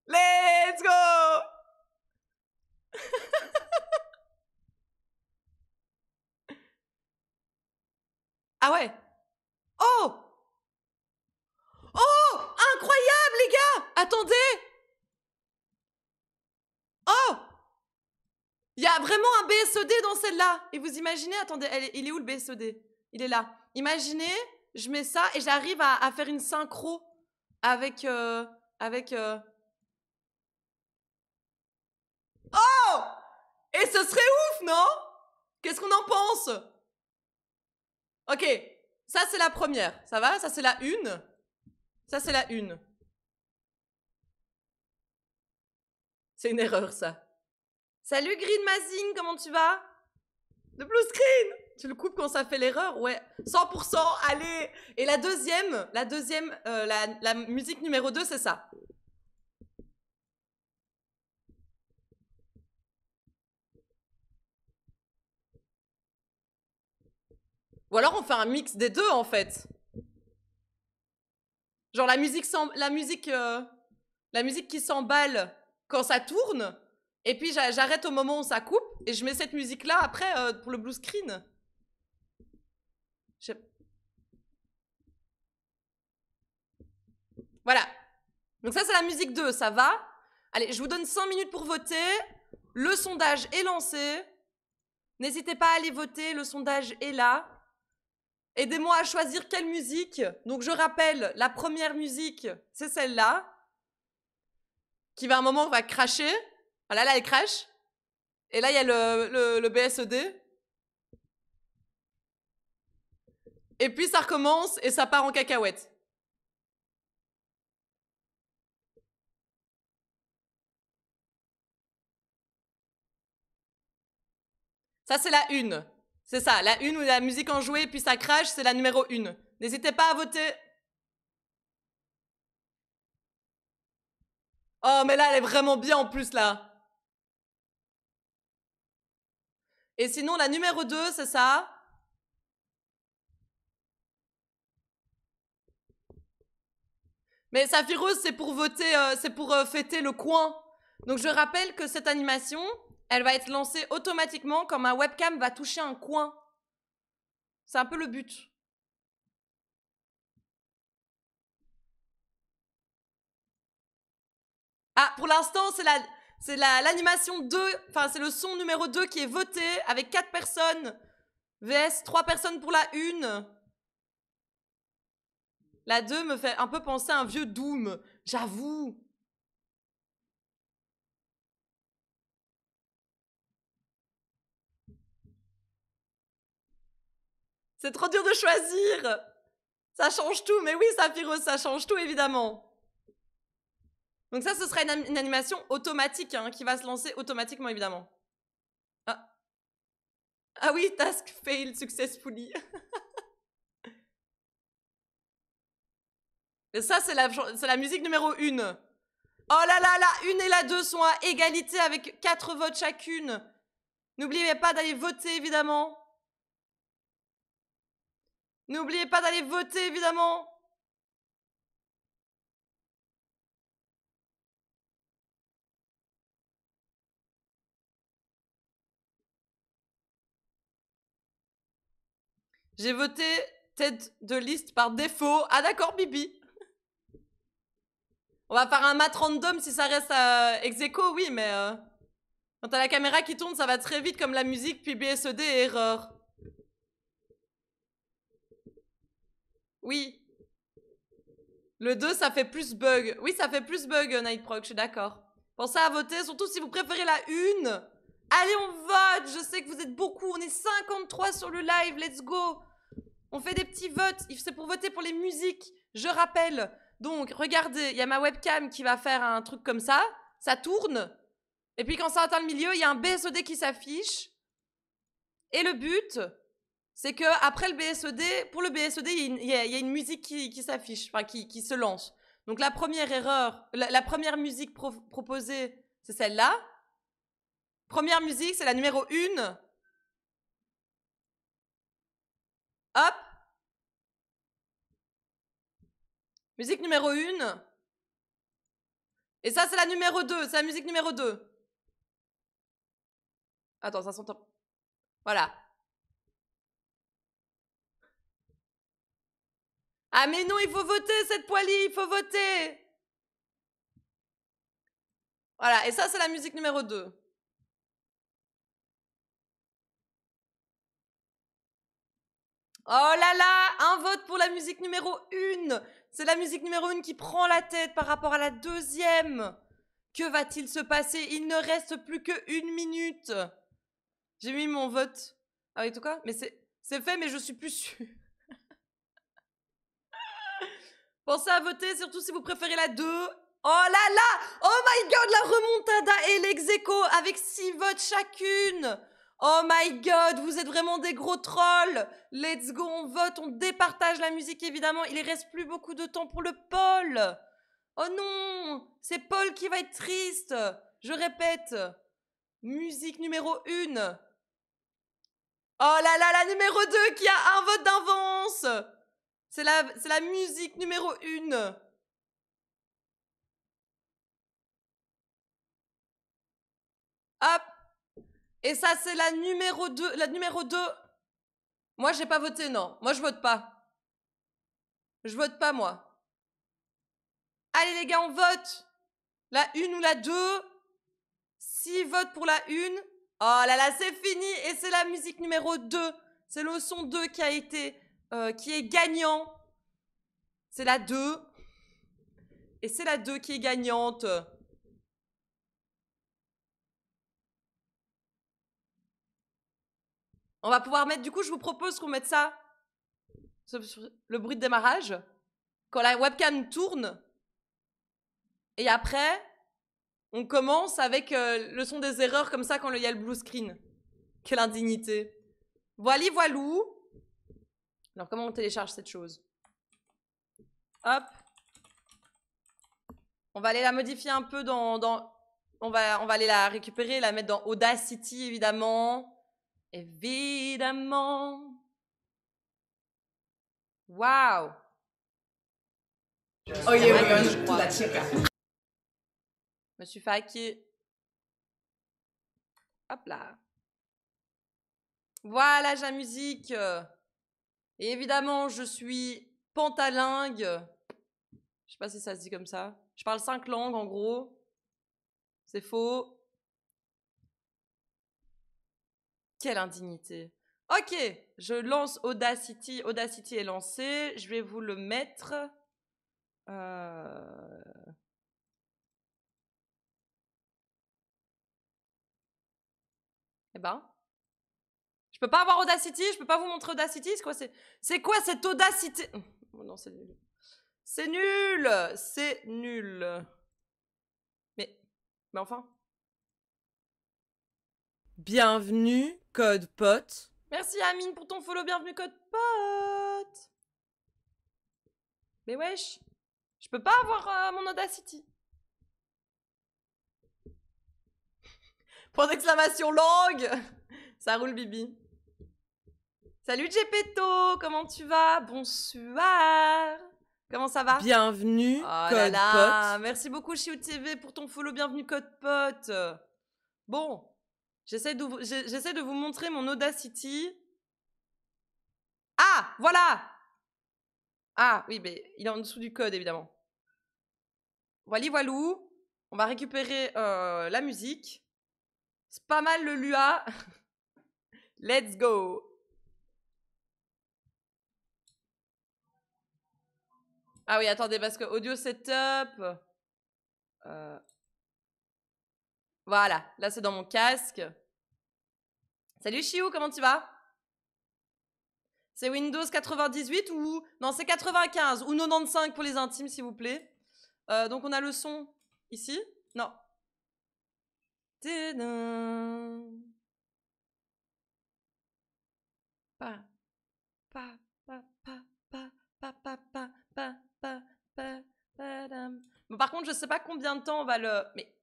Let's go! Ah ouais. Oh! Oh! Incroyable, les gars! Attendez! Oh! Il y a vraiment un BSOD dans celle-là. Et vous imaginez, attendez, il est où le BSOD? Il est là. Imaginez, je mets ça et j'arrive à faire une synchro avec... avec Oh! Et ce serait ouf, non? Qu'est-ce qu'on en pense? Ok, ça c'est la première, ça va? Ça c'est la une. Ça c'est la une. C'est une erreur ça. Salut Green Mazing, comment tu vas? Le blue screen! Tu le coupes quand ça fait l'erreur? Ouais. 100%, allez! Et la musique numéro 2, c'est ça. Ou alors on fait un mix des deux en fait. Genre la musique qui s'emballe quand ça tourne. Et puis j'arrête au moment où ça coupe et je mets cette musique là après pour le blue screen. Voilà. Donc ça c'est la musique 2, ça va? Allez, je vous donne 5 minutes pour voter. Le sondage est lancé. N'hésitez pas à aller voter, le sondage est là. Aidez-moi à choisir quelle musique. Donc je rappelle, la première musique, c'est celle-là. Qui va un moment va cracher. Voilà, là elle crache. Et là il y a le BSED. Et puis ça recommence et ça part en cacahuète. Ça, c'est la 1. C'est ça, la 1 où la musique enjouée, puis ça crache, c'est la numéro 1. N'hésitez pas à voter. Oh, mais là, elle est vraiment bien en plus, là. Et sinon, la numéro 2, c'est ça. Mais Saphiros, c'est pour voter, c'est pour fêter le coin. Donc je rappelle que cette animation, elle va être lancée automatiquement quand ma webcam va toucher un coin. C'est un peu le but. Ah, pour l'instant, c'est l'animation 2, enfin c'est le son numéro 2 qui est voté avec 4 personnes. VS 3 personnes pour la 1. La 2 me fait un peu penser à un vieux Doom, j'avoue. C'est trop dur de choisir. Ça change tout, mais oui, Saphiros, ça change tout, évidemment. Donc ça, ce sera une animation automatique, hein, qui va se lancer automatiquement, évidemment. Ah, ah oui, task failed successfully. Et ça, c'est la musique numéro 1. Oh là là, la 1 et la 2 sont à égalité avec 4 votes chacune. N'oubliez pas d'aller voter, évidemment. N'oubliez pas d'aller voter, évidemment. J'ai voté tête de liste par défaut. Ah d'accord, Bibi. On va faire un mat random si ça reste ex aequo, oui, mais... quand t'as la caméra qui tourne, ça va très vite comme la musique, puis BSED et erreur. Oui. Le 2, ça fait plus bug. Oui, ça fait plus bug, Nightproc, je suis d'accord. Pensez à voter, surtout si vous préférez la 1. Allez, on vote. Je sais que vous êtes beaucoup. On est 53 sur le live. Let's go. On fait des petits votes. C'est pour voter pour les musiques. Je rappelle. Donc, regardez, il y a ma webcam qui va faire un truc comme ça. Ça tourne. Et puis, quand ça atteint le milieu, il y a un BSOD qui s'affiche. Et le but, c'est que après le BSOD, pour le BSOD, il y a une musique qui s'affiche, enfin qui se lance. Donc la première erreur, la première musique proposée, c'est celle-là. Première musique, c'est la numéro 1. Hop. Musique numéro 1. Et ça, c'est la numéro 2. C'est la musique numéro 2. Attends, ça s'entend. Voilà. Ah mais non, il faut voter, cette poilie, il faut voter. Voilà, et ça, c'est la musique numéro 2. Oh là là, un vote pour la musique numéro 1. C'est la musique numéro 1 qui prend la tête par rapport à la deuxième. Que va-t-il se passer? Il ne reste plus que 1 minute. J'ai mis mon vote. Ah oui, tout quoi? Mais c'est fait, mais je suis plus sûre. Pensez à voter, surtout si vous préférez la 2. Oh là là! Oh my god, la remontada et l'ex aequo avec 6 votes chacune! Oh my god, vous êtes vraiment des gros trolls! Let's go, on vote, on départage la musique évidemment. Il ne reste plus beaucoup de temps pour le Paul! Oh non! C'est Paul qui va être triste! Je répète, musique numéro 1. Oh là là, la numéro 2 qui a un vote d'avance! C'est la musique numéro 1. Hop! Et ça, c'est la numéro 2. La numéro 2. Moi, j'ai pas voté, non. Moi, je vote pas. Je vote pas, moi. Allez, les gars, on vote. La 1 ou la 2. 6 votes pour la 1. Oh là là, c'est fini. Et c'est la musique numéro 2. C'est le son 2 qui a été... qui est gagnant. C'est la 2. Et c'est la 2 qui est gagnante. On va pouvoir mettre... Du coup, je vous propose qu'on mette ça... Le bruit de démarrage. Quand la webcam tourne. Et après, on commence avec le son des erreurs comme ça quand il y a le blue screen. Quelle indignité. Voili voilou. Alors, comment on télécharge cette chose? Hop. On va aller la modifier un peu dans... On va aller la récupérer, la mettre dans Audacity, évidemment. Évidemment. Waouh. Oh yeah, we're going to la chica. Je me suis fait hacker. Hop là. Voilà, j'ai la musique. Et évidemment, je suis pantalingue. Je sais pas si ça se dit comme ça. Je parle 5 langues, en gros. C'est faux. Quelle indignité. Ok, je lance Audacity. Audacity est lancé. Je vais vous le mettre. Eh ben. Je peux pas avoir Audacity. Je peux pas vous montrer Audacity. C'est quoi cette Audacity? Oh non, c'est nul. C'est nul. C'est nul. Mais enfin. Bienvenue, Code Pote. Merci Amine pour ton follow, bienvenue Code Pote. Mais wesh, je peux pas avoir mon Audacity. Point d'exclamation langue. Ça roule Bibi. Salut Gepetto, comment tu vas? Bonsoir. Comment ça va? Bienvenue, Code Pote. Merci beaucoup Chiou TV pour ton follow, bienvenue Code Pote. Bon. J'essaie de vous montrer mon Audacity. Ah, voilà. Ah, oui, mais il est en dessous du code, évidemment. Voili voilou. On va récupérer la musique. C'est pas mal le Lua. Let's go. Ah oui, attendez, parce que audio setup... Voilà, là c'est dans mon casque. Salut Chiou, comment tu vas? C'est Windows 98 ou... Non, c'est 95 ou 95 pour les intimes, s'il vous plaît. Donc on a le son ici. Non. Bon, par contre, je sais pas combien de temps on va le... Mais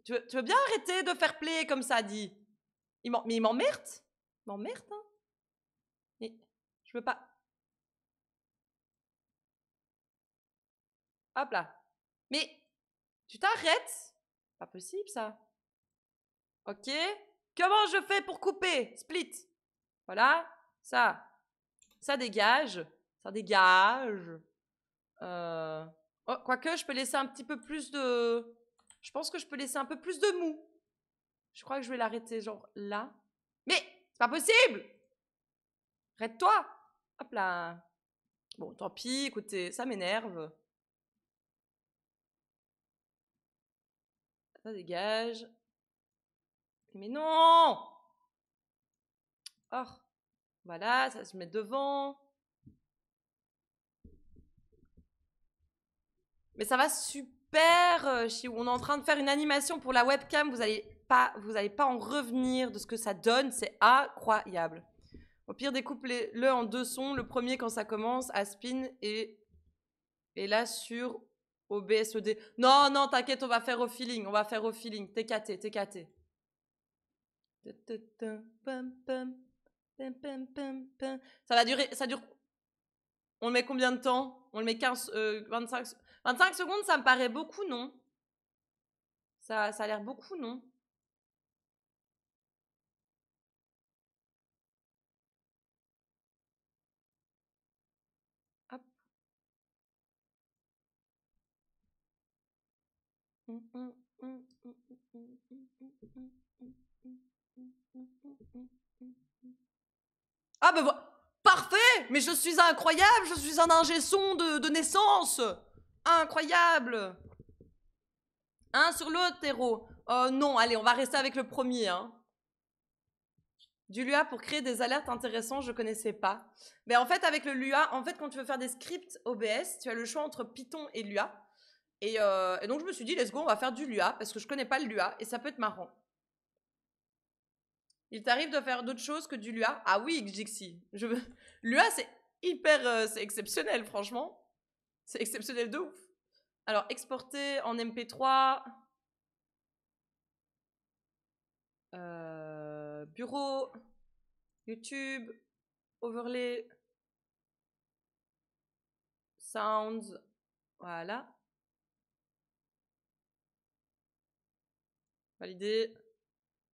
tu veux bien arrêter de faire play comme ça, dit? Mais il m'emmerde. Il m'emmerde, hein. Mais je veux pas... Hop là. Mais tu t'arrêtes? Pas possible, ça. Ok. Comment je fais pour couper? Split. Voilà. Ça. Ça dégage. Ça dégage. Oh, quoique, je peux laisser un petit peu plus de... Je pense que je peux laisser un peu plus de mou. Je crois que je vais l'arrêter genre là. Mais c'est pas possible! Arrête-toi! Hop là. Bon, tant pis, écoutez, ça m'énerve. Ça dégage. Mais non! Oh. Voilà, ça se met devant. Mais ça va super, Chiou. On est en train de faire une animation pour la webcam. Vous allez pas en revenir de ce que ça donne. C'est incroyable. Au pire, découpe-le en 2 sons. Le premier quand ça commence, à spin et là sur OBSOD. Non, non, t'inquiète, on va faire au feeling. On va faire au feeling. T'es caté, t'es caté. Ça va durer, ça dure... On le met combien de temps? On le met 25 secondes, ça me paraît beaucoup, non? Ça a l'air beaucoup, non? Hop. Ah ben voilà. Parfait! Mais je suis incroyable, je suis un ingé son de naissance! Incroyable! Un sur l'autre, héros. Non, allez, on va rester avec le premier. Hein. Du Lua pour créer des alertes intéressantes, je connaissais pas. Mais en fait, avec le Lua, en fait, quand tu veux faire des scripts OBS, tu as le choix entre Python et Lua. Et donc, je me suis dit, let's go, on va faire du Lua, parce que je connais pas le Lua, et ça peut être marrant. Il t'arrive de faire d'autres choses que du Lua? Ah oui, Jixi. Lua, c'est hyper... c'est exceptionnel, franchement. C'est exceptionnel de ouf. Alors, exporter en MP3. Bureau. YouTube. Overlay. Sounds. Voilà. Validé.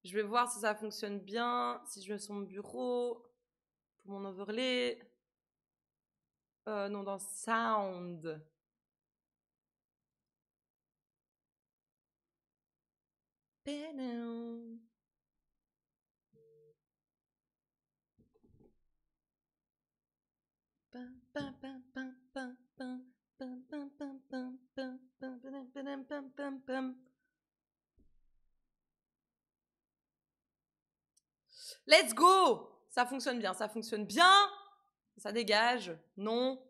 Je vais voir si ça fonctionne bien. Si je vais sur mon bureau. Pour mon overlay. Non, dans Sound. Let's go! Ça fonctionne bien, ça fonctionne bien. Ça dégage. Non.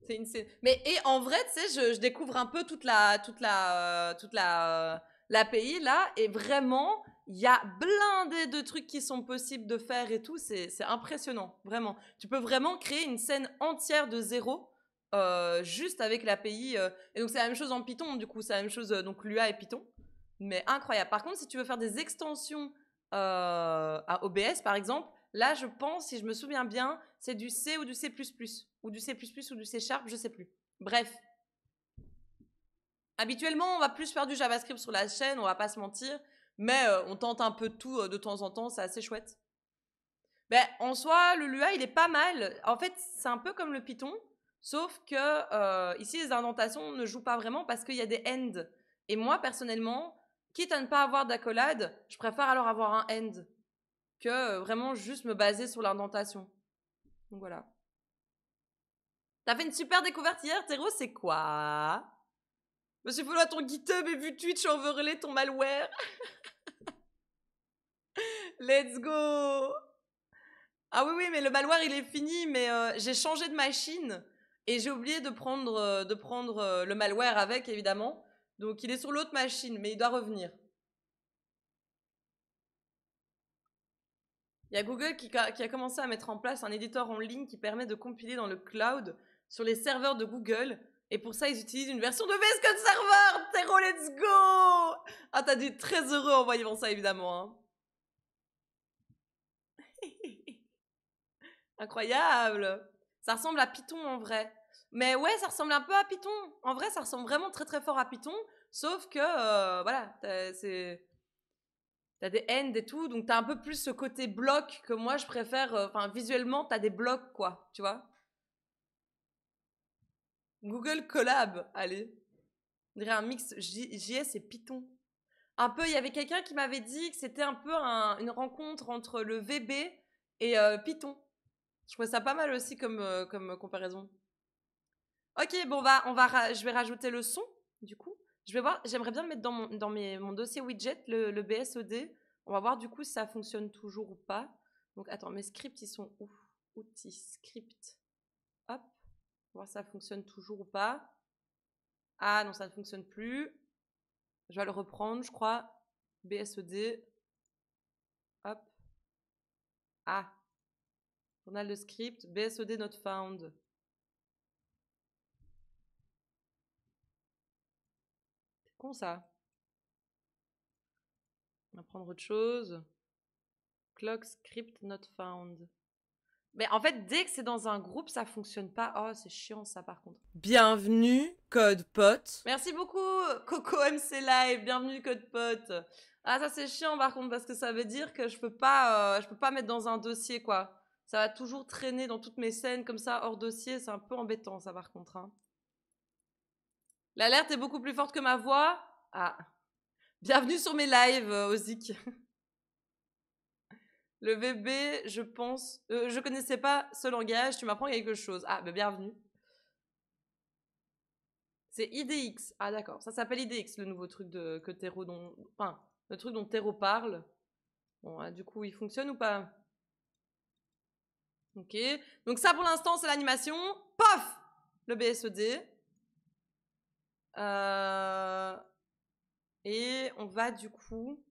C'est une scène. Mais et en vrai, tu sais, je découvre un peu toute l'API là, et vraiment, il y a blindé de trucs qui sont possibles de faire et tout. C'est impressionnant, vraiment. Tu peux vraiment créer une scène entière de zéro. Juste avec l'API. Et donc, c'est la même chose en Python, du coup, c'est la même chose, donc Lua et Python. Mais incroyable. Par contre, si tu veux faire des extensions à OBS, par exemple, là, je pense, si je me souviens bien, c'est du C ou du C++. Ou du C++ ou du C Sharp, je sais plus. Bref. Habituellement, on va plus faire du JavaScript sur la chaîne, on va pas se mentir. Mais on tente un peu de tout de temps en temps, c'est assez chouette. Ben, en soi, le Lua, il est pas mal. En fait, c'est un peu comme le Python, sauf que ici, les indentations ne jouent pas vraiment parce qu'il y a des end. Et moi, personnellement, quitte à ne pas avoir d'accolade, je préfère alors avoir un end que vraiment juste me baser sur l'indentation. Donc voilà. T'as fait une super découverte hier, Théro, c'est quoi? Je me suis follow à ton GitHub et vu Twitch overlay ton malware. Let's go! Ah oui, oui, mais le malware, il est fini, mais j'ai changé de machine et j'ai oublié de prendre le malware avec, évidemment. Donc, il est sur l'autre machine, mais il doit revenir. Il y a Google qui a commencé à mettre en place un éditeur en ligne qui permet de compiler dans le cloud sur les serveurs de Google. Et pour ça, ils utilisent une version de VS Code Server. Terro, let's go! Ah, t'as dû être très heureux en voyant ça, évidemment. Hein. Incroyable! Ça ressemble à Python en vrai. Mais ouais, ça ressemble un peu à Python. En vrai, ça ressemble vraiment très très fort à Python. Sauf que, voilà, t'as des end et tout. Donc t'as un peu plus ce côté bloc que moi je préfère. Enfin, visuellement, t'as des blocs, quoi. Tu vois? Google Collab, allez. On dirait un mix JS et Python. Un peu, il y avait quelqu'un qui m'avait dit que c'était un peu une rencontre entre le VB et Python. Je trouvais ça pas mal aussi comme comparaison. Ok, bon, je vais rajouter le son, du coup. Je vais voir, j'aimerais bien le mettre dans mon dossier widget, le BSOD. On va voir du coup si ça fonctionne toujours ou pas. Donc, attends, mes scripts, ils sont où? Outils, script. Hop. On va voir si ça fonctionne toujours ou pas. Ah non, ça ne fonctionne plus. Je vais le reprendre, je crois. BSOD. Hop. Ah. Journal de script. BSOD not found. C'est con ça. On va prendre autre chose. Clock script not found. Mais en fait, dès que c'est dans un groupe, ça fonctionne pas. Oh, c'est chiant ça par contre. Bienvenue, CodePot. Merci beaucoup, Coco MC Live. Bienvenue, CodePot. Ah, ça c'est chiant par contre parce que ça veut dire que je peux pas mettre dans un dossier quoi. Ça va toujours traîner dans toutes mes scènes comme ça hors dossier. C'est un peu embêtant ça par contre. Hein. L'alerte est beaucoup plus forte que ma voix. Ah. Bienvenue sur mes lives, Ozik. Le VB, je pense... je connaissais pas ce langage, tu m'apprends quelque chose. Ah, ben bienvenue. C'est IDX. Ah, d'accord. Ça s'appelle IDX, le nouveau truc que Théro Enfin, le truc dont Théro parle. Bon, du coup, il fonctionne ou pas? Ok. Donc ça, pour l'instant, c'est l'animation. Paf! Le BSED. Et on va du coup...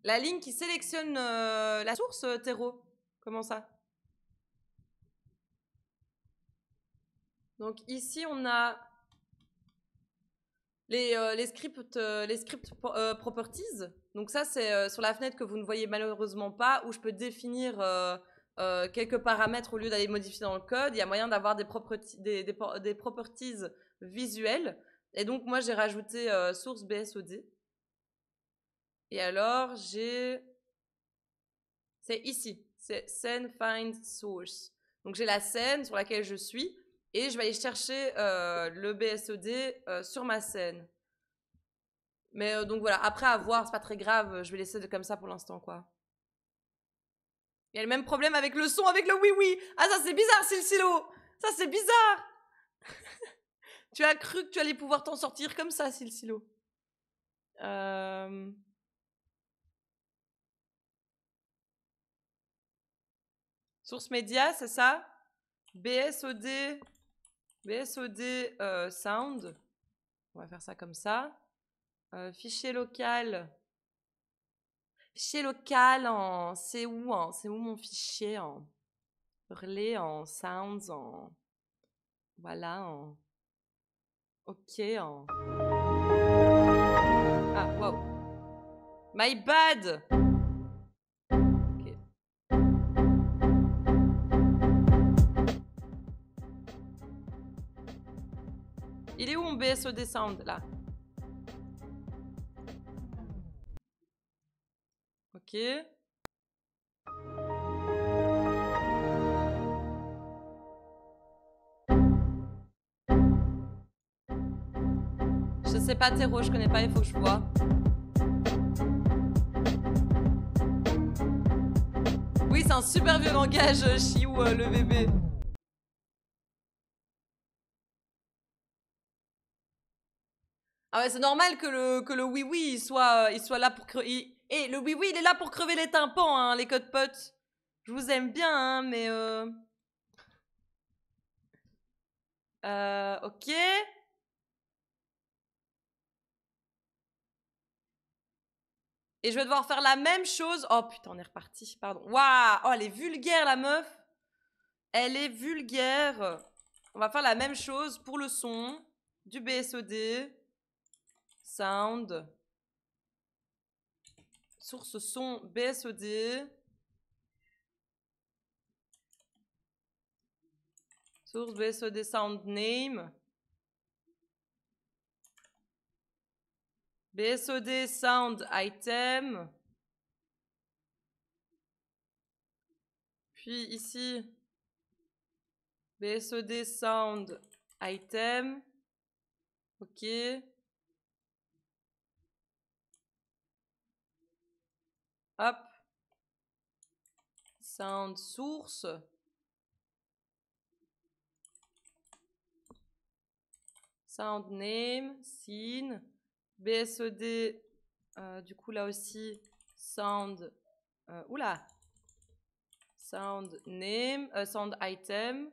La ligne qui sélectionne la source, Théro. Comment ça? Donc ici, on a les script properties. Donc ça, c'est sur la fenêtre que vous ne voyez malheureusement pas, où je peux définir quelques paramètres au lieu d'aller modifier dans le code. Il y a moyen d'avoir des properties visuelles. Et donc, moi, j'ai rajouté source BSOD. Et alors, c'est ici. C'est scene find source. Donc, j'ai la scène sur laquelle je suis. Et je vais aller chercher le BSOD sur ma scène. Mais donc voilà, après à voir, c'est pas très grave, je vais laisser comme ça pour l'instant, quoi. Il y a le même problème avec le son, avec le oui-oui. Ah, ça c'est bizarre, Silsilo. Ça c'est bizarre. Tu as cru que tu allais pouvoir t'en sortir comme ça, Silsilo. Source média, c'est ça? BSOD sound. On va faire ça comme ça. Fichier local. Fichier local en... C'est où mon fichier en... Relais en sounds en... Voilà en... Ok en... Ah, wow. My bad. Ok. Il est où mon BSOD sound, là? Ok. Je sais pas, Théro, je connais pas, il faut que je vois. Oui, c'est un super vieux langage, Chiou, le bébé. Ah ouais, c'est normal que le oui-oui, il soit là pour crever... Et le oui-oui, il est là pour crever les tympans, hein, les codes potes. Je vous aime bien, hein, mais... ok. Et je vais devoir faire la même chose. Oh putain, on est reparti, pardon. Waouh, oh, elle est vulgaire, la meuf. Elle est vulgaire. On va faire la même chose pour le son. Du BSOD. Sound. Source son BSOD. Source BSOD sound name. BSOD sound item. Puis ici, BSOD sound item. Ok. Hop. Sound source. Sound name, scene. BSOD, du coup là aussi, sound. Oula! Sound name, sound item.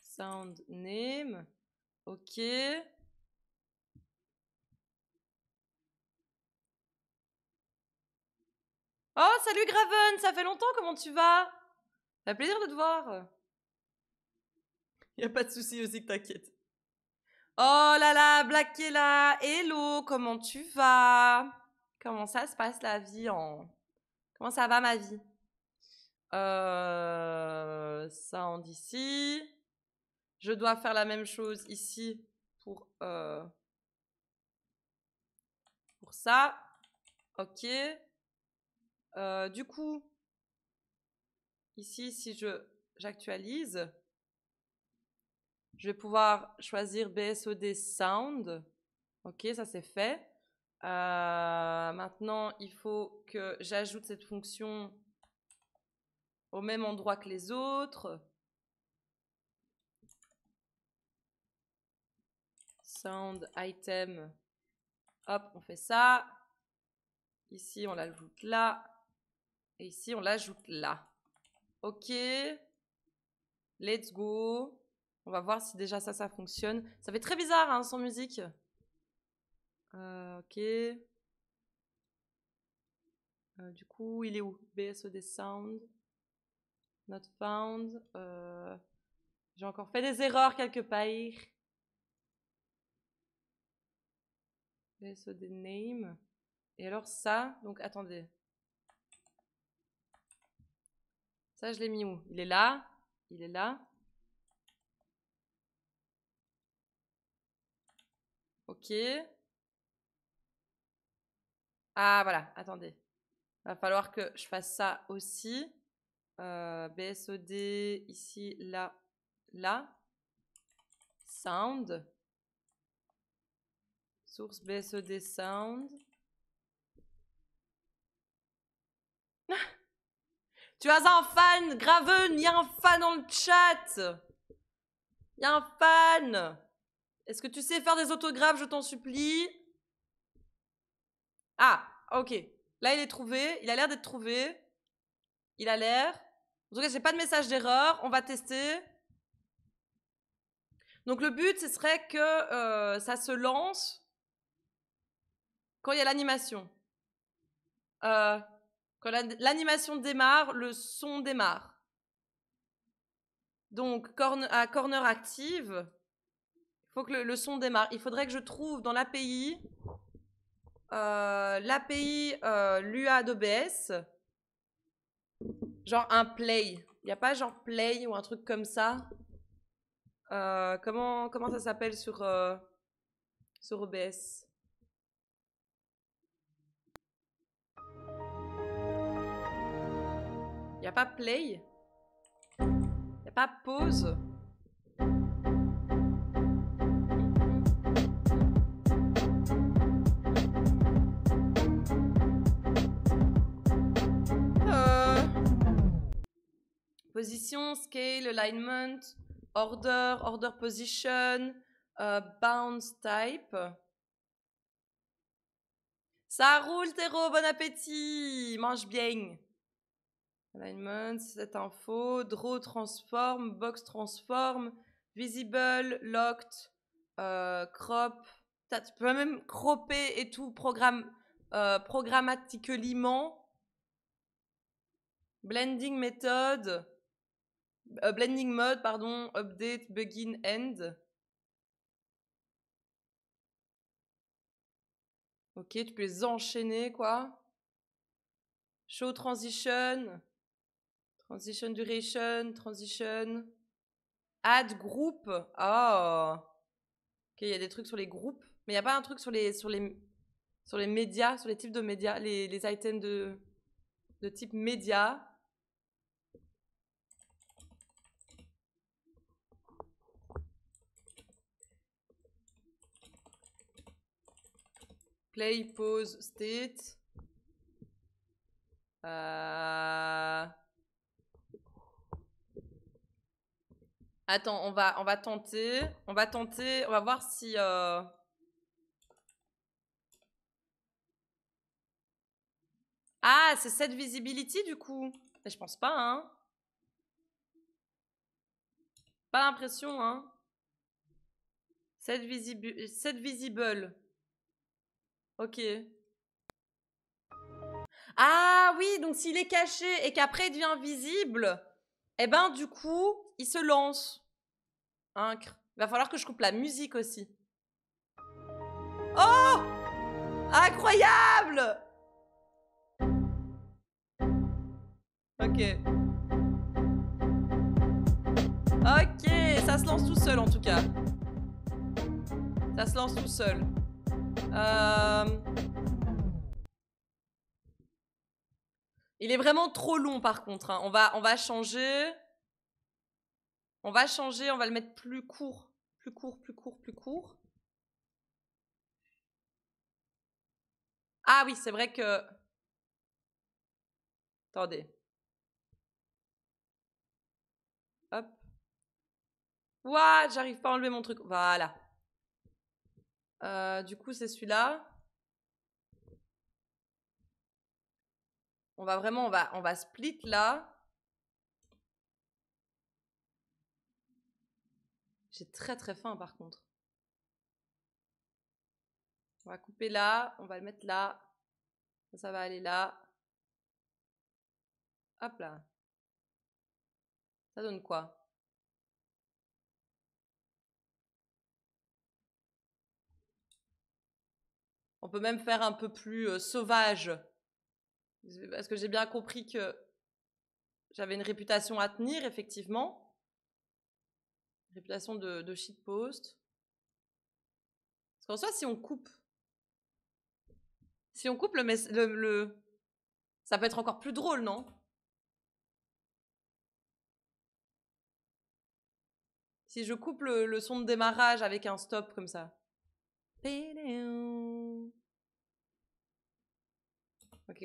Sound name. Ok. Oh, salut Graven, ça fait longtemps, comment tu vas? Ça fait plaisir de te voir. Y a pas de souci aussi que t'inquiètes. Oh là là, Black est là. Hello, comment tu vas? Comment ça se passe la vie en... Comment ça va ma vie? Sound ici. Je dois faire la même chose ici pour ça. Ok. Du coup, ici, si j'actualise, je vais pouvoir choisir BSOD Sound. Ok, ça c'est fait. Maintenant, il faut que j'ajoute cette fonction au même endroit que les autres. Sound item. Hop, on fait ça. Ici, on l'ajoute là. Et ici, on l'ajoute là. Ok. Let's go. On va voir si déjà ça fonctionne. Ça fait très bizarre, hein, sans musique. Ok. Du coup, il est où? BSOD Sound. Not found. J'ai encore fait des erreurs quelque part. BSOD Name. Et alors ça, donc attendez. Ça, je l'ai mis où? Il est là. Il est là. Ok. Ah, voilà. Attendez. Va falloir que je fasse ça aussi. BSOD, ici, là, là. Sound. Source BSOD Sound. Tu as un fan, Graven, il y a un fan dans le chat. Il y a un fan. Est-ce que tu sais faire des autographes, je t'en supplie? Ah, ok. Là, il est trouvé. Il a l'air d'être trouvé. Il a l'air. En tout cas, j'ai pas de message d'erreur. On va tester. Donc, le but, ce serait que ça se lance quand il y a l'animation. Quand l'animation démarre, le son démarre. Donc, à corner active, il faut que le son démarre. Il faudrait que je trouve dans l'API l'UA d'OBS, genre un play. Il n'y a pas genre play ou un truc comme ça. Comment ça s'appelle sur OBS? Il n'y a pas play? Il n'y a pas pause? Position, scale, alignment, order position, bounce type. Ça roule, Théro, bon appétit, mange bien. Alignment, cette info, draw transform, box transform, visible, locked, crop. Tu peux même cropper et tout, programmatically. Blending method, blending mode, pardon, update, begin, end. Ok, tu peux les enchaîner, quoi. Show transition, transition duration, transition. Add group. Oh. Ok, il y a des trucs sur les groupes, mais il n'y a pas un truc sur les médias, sur les types de médias, les items de type média. Play, pause, state. Attends, on va tenter. On va voir si... Ah, c'est cette visibility du coup. Mais je pense pas, hein. Pas l'impression, hein. Set visible. Ok. Ah oui, donc s'il est caché et qu'après il devient visible, eh ben du coup, il se lance. Incre. Il va falloir que je coupe la musique aussi. Oh! Incroyable! Ok. Ok, ça se lance tout seul en tout cas. Ça se lance tout seul. Il est vraiment trop long par contre, hein. On va changer. On va changer, on va le mettre plus court. Plus court. Ah oui, c'est vrai que... Attendez. Hop. Ouah, j'arrive pas à enlever mon truc. Voilà. Du coup, c'est celui-là. On va split là. J'ai très très faim par contre. On va couper là, on va le mettre là. Ça va aller là. Hop là. Ça donne quoi? On peut même faire un peu plus sauvage. Parce que j'ai bien compris que j'avais une réputation à tenir, effectivement. Réputation de shitpost. Parce qu'en soi, si on coupe ça peut être encore plus drôle, non? Si je coupe le son de démarrage avec un stop comme ça. Ok.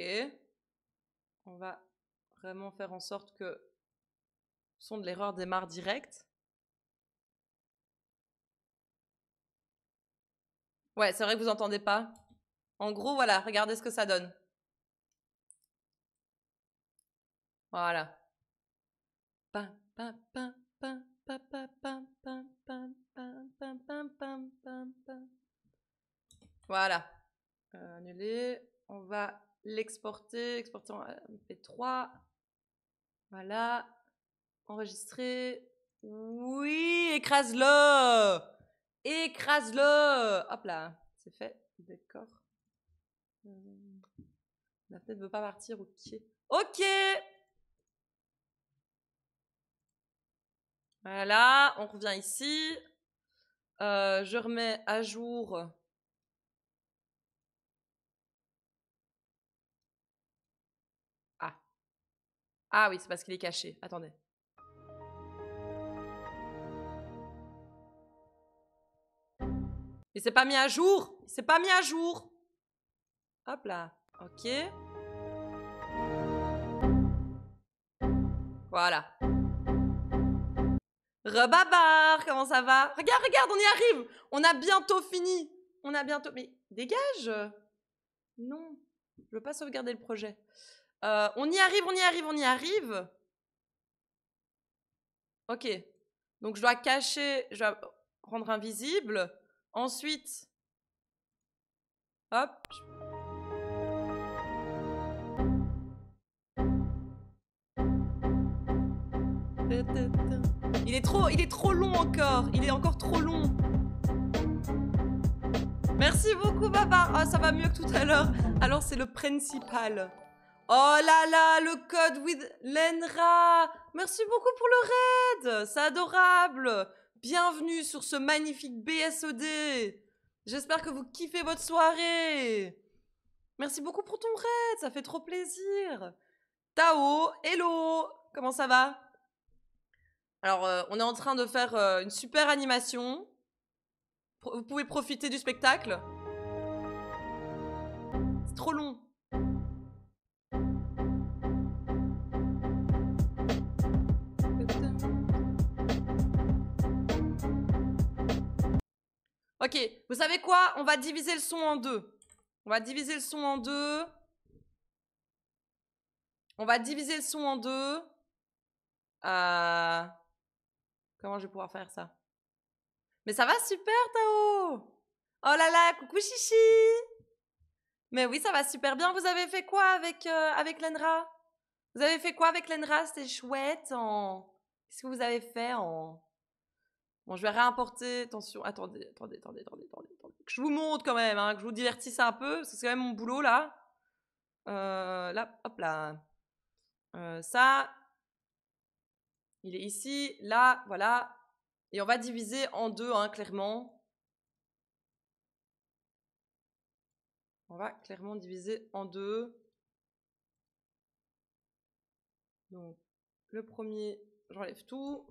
On va vraiment faire en sorte que le son de l'erreur démarre direct. Ouais, c'est vrai que vous entendez pas. En gros, voilà, regardez ce que ça donne. Voilà. Voilà. Annuler. On va l'exporter. Exporter en MP3. Voilà. Enregistrer. Oui, écrase-le. Écrase-le. Hop là. C'est fait. D'accord. La fenêtre ne veut pas partir. Ok. Ok. Voilà. On revient ici. Je remets à jour. Ah. Ah oui, c'est parce qu'il est caché. Attendez. Il s'est pas mis à jour. Il s'est pas mis à jour. Hop là. Ok. Voilà. Rebabar, comment ça va? Regarde, regarde, on y arrive. On a bientôt fini. On a bientôt... Mais dégage. Non. Je veux pas sauvegarder le projet. On y arrive, on y arrive, on y arrive. Ok. Donc je dois cacher, je dois rendre invisible. Ensuite... Hop. Il est trop long encore. Il est encore trop long. Merci beaucoup, Baba. Ah, ça va mieux que tout à l'heure. Alors, c'est le principal. Oh là là, le code with Lenra. Merci beaucoup pour le raid. C'est adorable. Bienvenue sur ce magnifique BSOD. J'espère que vous kiffez votre soirée. Merci beaucoup pour ton raid. Ça fait trop plaisir. Tao, hello. Comment ça va? Alors, on est en train de faire une super animation. Vous pouvez profiter du spectacle. C'est trop long. Ok, vous savez quoi? On va diviser le son en deux. On va diviser le son en deux. On va diviser le son en deux. Comment je vais pouvoir faire ça? Mais ça va super, Tao! Oh là là, coucou Chichi! Mais oui, ça va super bien. Vous avez fait quoi avec l'ENRA? Vous avez fait quoi avec l'ENRA? C'était chouette. Qu'est-ce que vous avez fait en... Bon, je vais réimporter. Attention, attendez. Que je vous montre quand même, hein, que je vous divertisse un peu, parce que c'est quand même mon boulot là. Là, hop là. Ça, il est ici, là, voilà. Et on va diviser en deux, hein, clairement. On va clairement diviser en deux. Donc, le premier, j'enlève tout.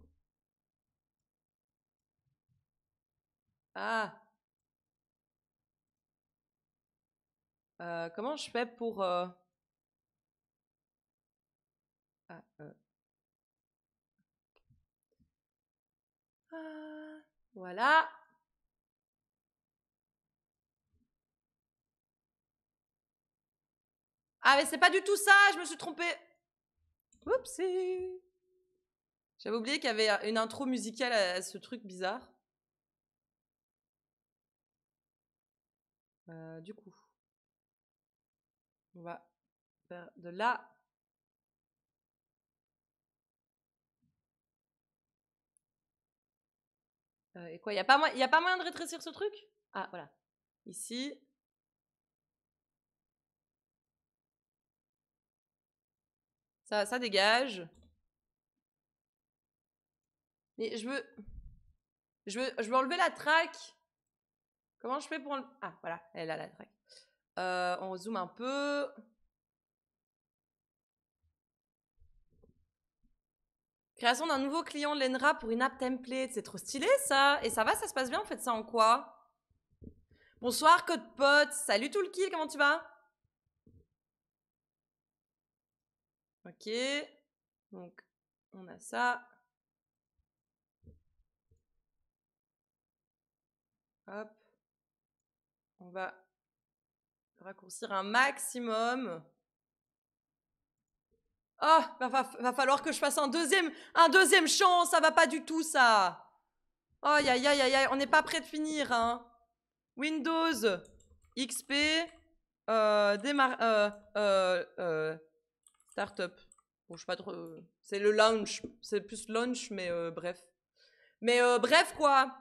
Ah. Comment je fais pour... voilà. Ah, mais c'est pas du tout ça, je me suis trompée. Oupsie. J'avais oublié qu'il y avait une intro musicale à ce truc bizarre. Du coup, on va faire de là. Et quoi, il n'y a pas moyen de rétrécir ce truc? Ah, voilà. Ici. Ça dégage. Mais je veux enlever la track. Comment je fais pour enlever... Ah, voilà, elle a la track. On zoome un peu. Création d'un nouveau client Lenra pour une app template. C'est trop stylé, ça. Et ça va, ça se passe bien? On fait ça en quoi? Bonsoir, CodePot. Salut tout le kill, comment tu vas? Ok. Donc, on a ça. Hop. On va raccourcir un maximum. Oh, va falloir que je fasse un deuxième chant. Ça va pas du tout, ça. Oh, aïe, aïe, aïe, aïe. On n'est pas prêt de finir, hein. Windows, XP, Startup. Bon, je sais pas trop. C'est le launch. C'est plus launch, mais bref. Mais bref, quoi.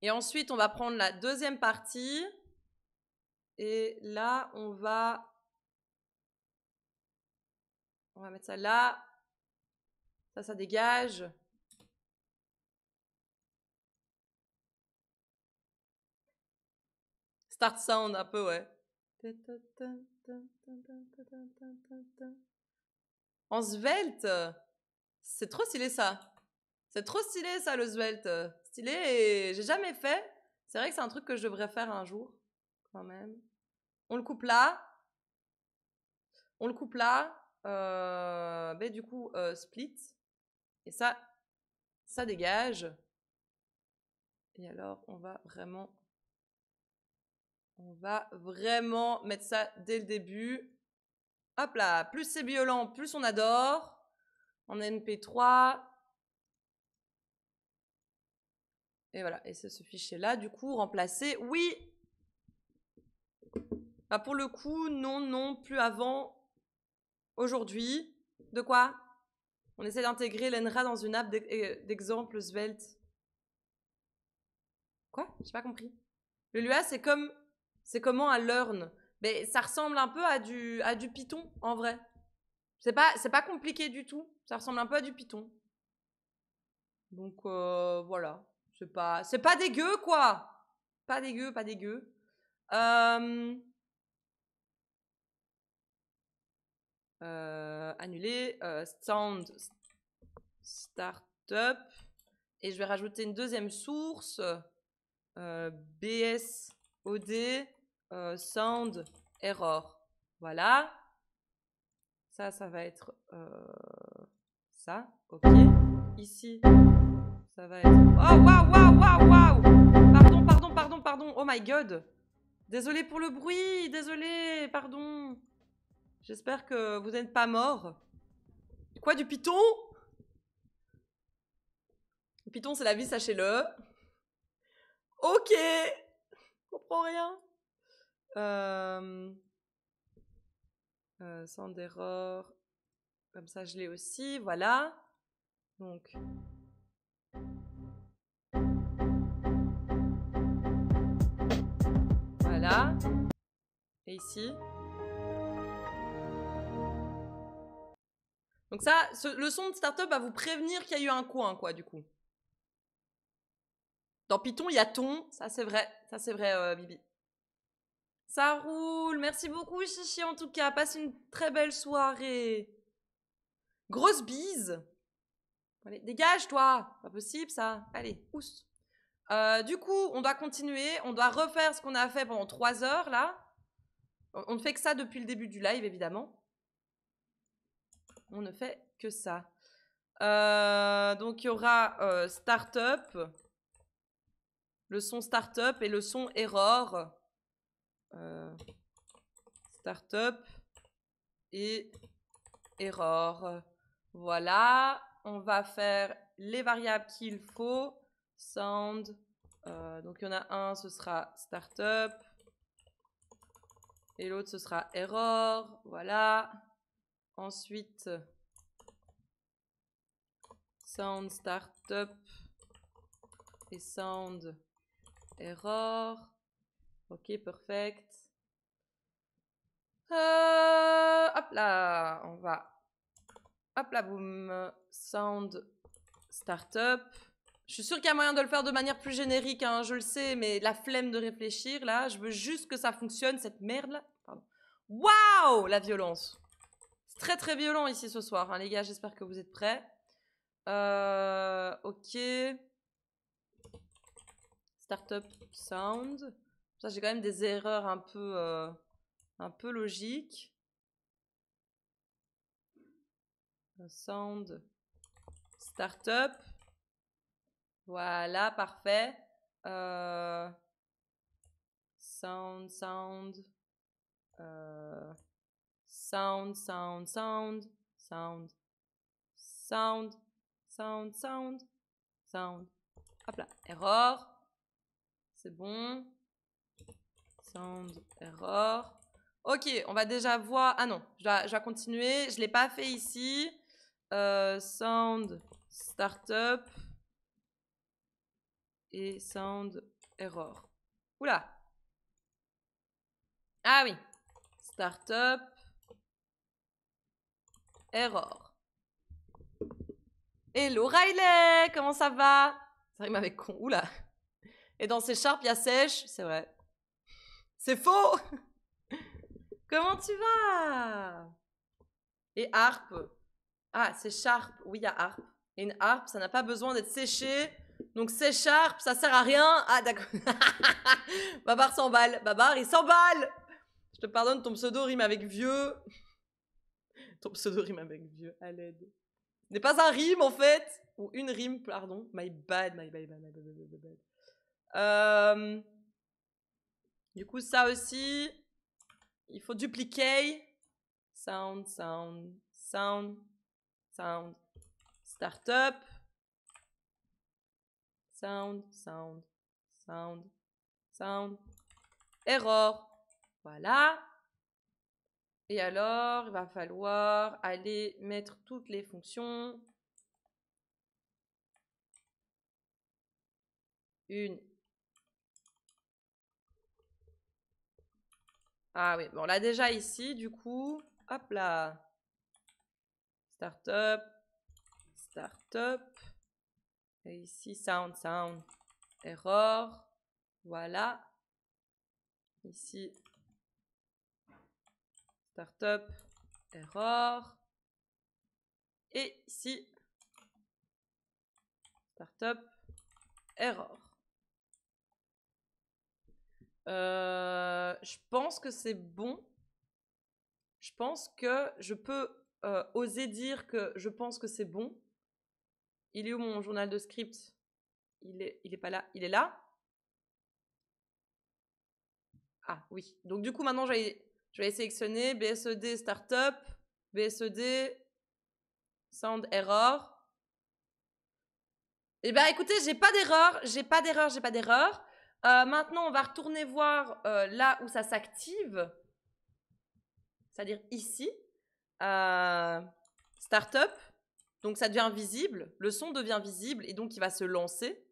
Et ensuite, on va prendre la deuxième partie. Et là, on va mettre ça là. Ça dégage. Start sound un peu, ouais. En svelte. C'est trop stylé, ça. C'est trop stylé, ça, le svelte. Stylé et j'ai jamais fait. C'est vrai que c'est un truc que je devrais faire un jour, quand même. On le coupe là. On le coupe là. Mais du coup, split. Et ça dégage. Et alors, on va vraiment mettre ça dès le début. Hop là, plus c'est violent, plus on adore. En MP3. Et voilà, et c'est ce fichier-là, du coup, remplacé. Oui. Bah pour le coup, non, plus avant. Aujourd'hui. De quoi? On essaie d'intégrer l'ENRA dans une app d'exemple svelte. Quoi? J'ai pas compris. Le Lua, c'est comment un learn? Mais ça ressemble un peu à du Python, en vrai. C'est pas compliqué du tout. Ça ressemble un peu à du Python. Donc, voilà. C'est pas dégueu, quoi. Pas dégueu. Annuler. Sound Startup. Et je vais rajouter une deuxième source. BSOD Sound Error. Voilà. Ça va être ça. Ok. Ici, ça va être... Oh, waouh. Pardon. Oh my god. Désolé pour le bruit. Désolé, pardon. J'espère que vous n'êtes pas mort. Quoi, du Python? Le Python, c'est la vie, sachez-le. Ok. Je comprends rien. Sound error. Comme ça, je l'ai aussi. Voilà. Donc. Voilà. Et ici. Donc ça, le son de startup va vous prévenir qu'il y a eu un coin, quoi, du coup. Dans Python, il y a ton. Ça, c'est vrai. Bibi. Ça roule. Merci beaucoup, Chichi, en tout cas. Passe une très belle soirée. Grosse bise. Allez, dégage, toi. Pas possible, ça. Allez, pousse. Du coup, on doit continuer. On doit refaire ce qu'on a fait pendant 3 heures, là. On ne fait que ça depuis le début du live, évidemment. On ne fait que ça. Donc, il y aura startup. Le son startup et le son error. Startup et error. Voilà. on va faire les variables qu'il faut. Sound. Donc, il y en a un, ce sera startup. Et l'autre, ce sera error. Voilà. Ensuite, sound startup et sound error. Ok, perfect. Hop là, on va. Hop là, boum. Sound startup. Je suis sûre qu'il y a moyen de le faire de manière plus générique, hein, je le sais, mais la flemme de réfléchir, là, je veux juste que ça fonctionne, cette merde-là. Waouh, la violence. C'est très très violent ici ce soir, hein, les gars, j'espère que vous êtes prêts. Ok. Startup sound. Ça, j'ai quand même des erreurs un peu logiques. Sound startup. Voilà, parfait. Sound. Sound. Hop là, error. C'est bon. Sound, error. Ok, on va déjà voir. Ah non, je dois continuer. Je ne l'ai pas fait ici. Sound, startup. Et sound, error. Oula. Ah oui. Startup. Error. Hello Riley, comment ça va? Ça rime avec con. Oula. Et dans C#, il y a sèche. C'est vrai. C'est faux. Comment tu vas? Et harpe. Ah, c'est sharp. Oui, il y a harpe. Et une harpe, ça n'a pas besoin d'être séché. Donc c'est sharp, ça sert à rien. Ah, d'accord. Babar s'emballe. Babar, il s'emballe. Je te pardonne, ton pseudo rime avec vieux. Ton pseudo rime avec vieux, à l'aide. Ce n'est pas un rime, en fait. Ou une rime, pardon. My bad. Du coup, ça aussi, il faut dupliquer. Sound. Startup. Sound. Error. Voilà. Et alors, il va falloir aller mettre toutes les fonctions. Ah oui, bon, là déjà ici, du coup, hop là. Startup. Et ici, sound. Error. Voilà. Ici, startup. Error. Et ici, startup. Error. Je pense que c'est bon. Je pense que je peux oser dire que je pense que c'est bon. Il est où mon journal de script? Il est pas là. Il est là? Ah oui. Donc du coup maintenant je vais sélectionner BSED Startup, BSED Sound Error. Eh bien écoutez, j'ai pas d'erreur. Maintenant on va retourner voir là où ça s'active. C'est-à-dire ici. Startup. Donc ça devient visible. Le son devient visible et donc il va se lancer.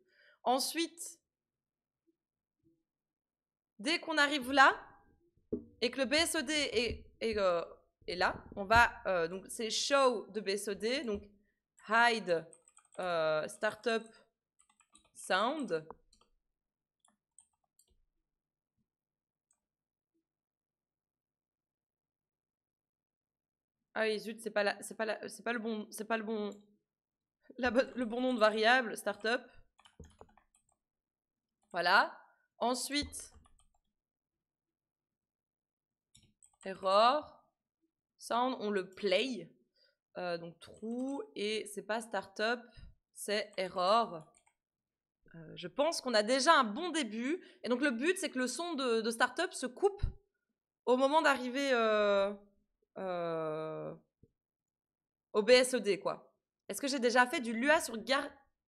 Ensuite, dès qu'on arrive là et que le BSED est là, on va donc c'est show de BSED, donc hide startup sound. Ah oui, zut, c'est pas le bon nom de variable startup. Voilà. Ensuite, error sound, on le play. Donc true, et c'est pas startup, c'est error. Je pense qu'on a déjà un bon début. Et donc le but, c'est que le son de startup se coupe au moment d'arriver au BSED, quoi. Est-ce que j'ai déjà fait du Lua sur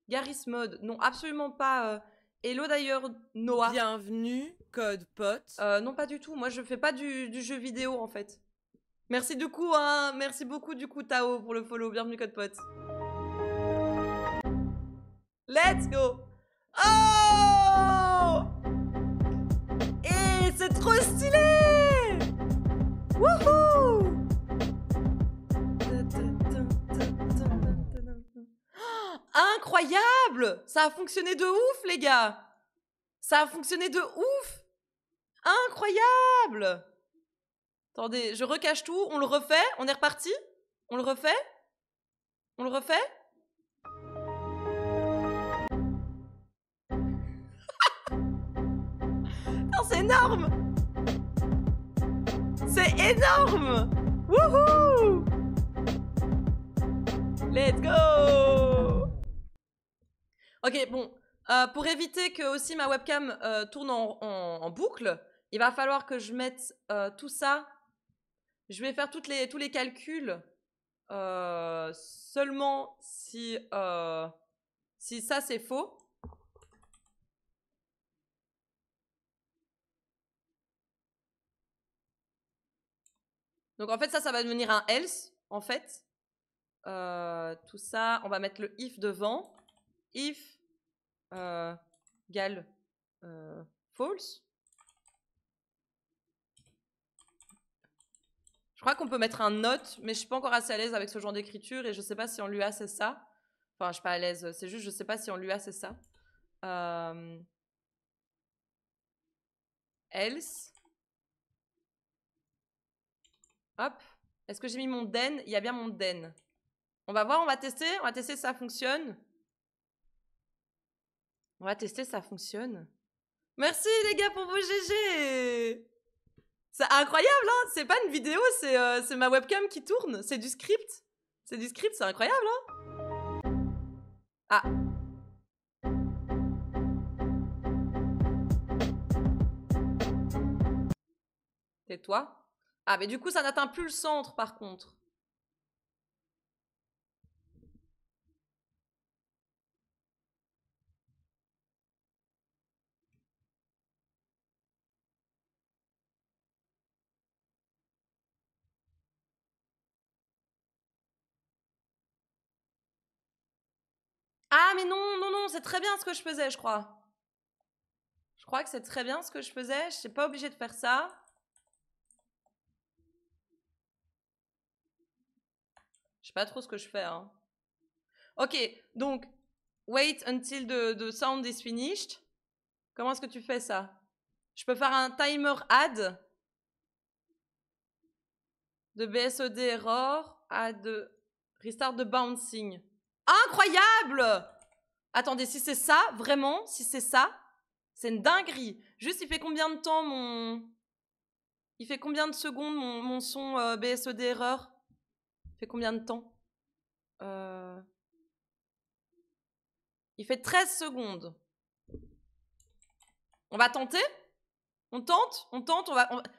Garry's Mod? Non, absolument pas. Hello d'ailleurs, Noah. Bienvenue, Code Pote. Non, pas du tout. Moi, je fais pas du jeu vidéo, en fait. Merci du coup, hein. Merci beaucoup, du coup, Tao, pour le follow. Bienvenue, Code Pote. Let's go! Oh! Et c'est trop stylé! Wouhou! Incroyable! Ça a fonctionné de ouf, les gars! Ça a fonctionné de ouf! Incroyable! Attendez, je recache tout, on le refait, on est reparti? On le refait? On le refait? Non, c'est énorme! C'est énorme! Wouhou! Let's go! Ok, bon. Pour éviter que aussi ma webcam tourne en boucle, il va falloir que je mette tout ça. Je vais faire tous les calculs seulement si ça c'est faux. Donc en fait ça va devenir un else en fait. Tout ça, on va mettre le if devant. If égale false. Je crois qu'on peut mettre un note, mais je suis pas encore assez à l'aise avec ce genre d'écriture et je sais pas si en Lua c'est ça. Enfin, je suis pas à l'aise, c'est juste je sais pas si en Lua c'est ça. Else. Hop. Est-ce que j'ai mis mon den? Il y a bien mon den. On va voir, on va tester si ça fonctionne. On va tester si ça fonctionne. Merci les gars pour vos GG. C'est incroyable, hein. C'est pas une vidéo, c'est ma webcam qui tourne. C'est du script. C'est du script, c'est incroyable, hein. Ah. Tais-toi. Ah, mais du coup, ça n'atteint plus le centre, par contre. Ah, mais non, non, non, c'est très bien ce que je faisais, je crois. Je crois que c'est très bien ce que je faisais. Je suis pas obligée de faire ça. Je sais pas trop ce que je fais, hein. Ok, donc, wait until the sound is finished. Comment est-ce que tu fais ça? Je peux faire un timer add de BSOD error add restart de bouncing. Incroyable! Attendez, si c'est ça, vraiment, si c'est ça, c'est une dinguerie. Juste, il fait combien de temps mon... Il fait combien de secondes mon son BSOD error? Il fait combien de temps? Il fait 13 secondes. On va tenter? On tente? On tente?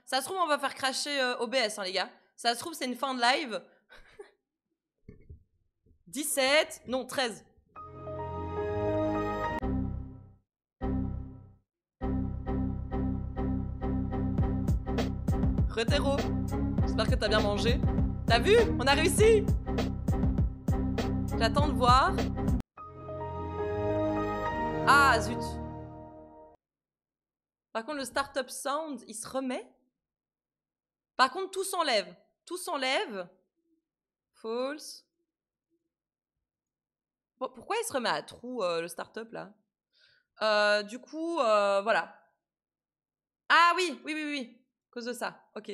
Ça se trouve, on va faire cracher OBS, hein, les gars. Ça se trouve, c'est une fin de live. 17... Non, 13. Retero. J'espère que t'as bien mangé. T'as vu? On a réussi! J'attends de voir. Ah, zut. Par contre, le startup sound, il se remet. Par contre, tout s'enlève. Tout s'enlève. False. Bon, pourquoi il se remet à trou, le startup, là? Du coup, voilà. Ah oui, oui, oui, oui. À cause de ça. Ok.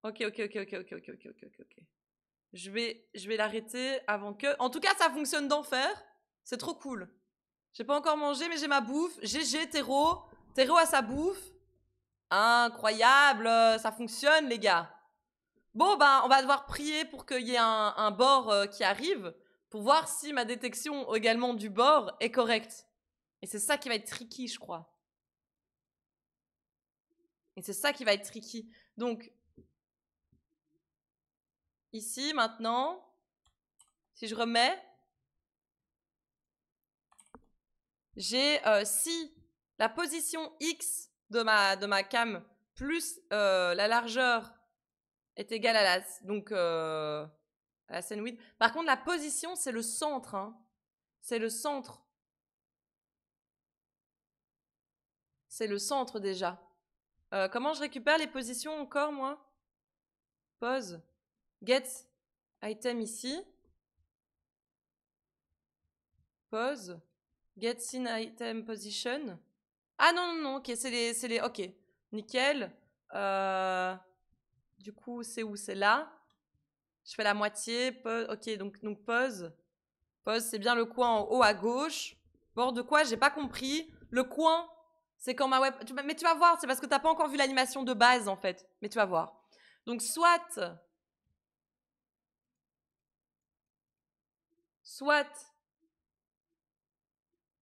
Ok. Je vais l'arrêter avant que... En tout cas, ça fonctionne d'enfer. C'est trop cool. J'ai pas encore mangé, mais j'ai ma bouffe. GG, Théro. Théro a sa bouffe. Incroyable. Ça fonctionne, les gars. Bon, ben, on va devoir prier pour qu'il y ait un bord qui arrive pour voir si ma détection également du bord est correcte. Et c'est ça qui va être tricky, je crois. Et c'est ça qui va être tricky. Donc, ici, maintenant, Si je remets, j'ai si la position X de ma cam plus la largeur est égale à la scène width. Par contre, la position, c'est le centre. Hein. C'est le centre. C'est le centre déjà. Comment je récupère les positions encore, moi? Pose. Get item ici. Pose. Get scene item position. Ah non, non, non, ok, c'est les... Ok, nickel. Du coup, c'est où? C'est là. Je fais la moitié. Pose. Ok, donc pose. Pose, c'est bien le coin en haut à gauche. Bord de quoi? J'ai pas compris. Le coin, c'est quand ma web... Mais tu vas voir, c'est parce que t'as pas encore vu l'animation de base, en fait. Mais tu vas voir. Donc, soit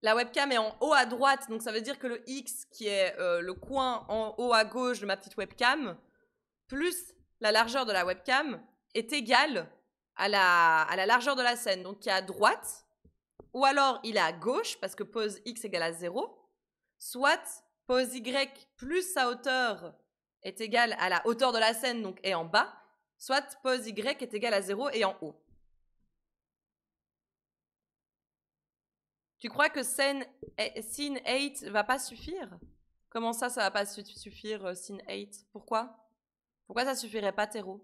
la webcam est en haut à droite, donc ça veut dire que le X, qui est le coin en haut à gauche de ma petite webcam, plus la largeur de la webcam, est égal à la largeur de la scène, donc qui est à droite, ou alors il est à gauche, parce que pose X égale à 0, soit pose Y plus sa hauteur est égale à la hauteur de la scène, donc est en bas, soit pose Y est égale à 0 et en haut. Tu crois que scene 8 va pas suffire? Comment ça va pas suffire, scene 8? Pourquoi? Pourquoi ça suffirait pas, Théro?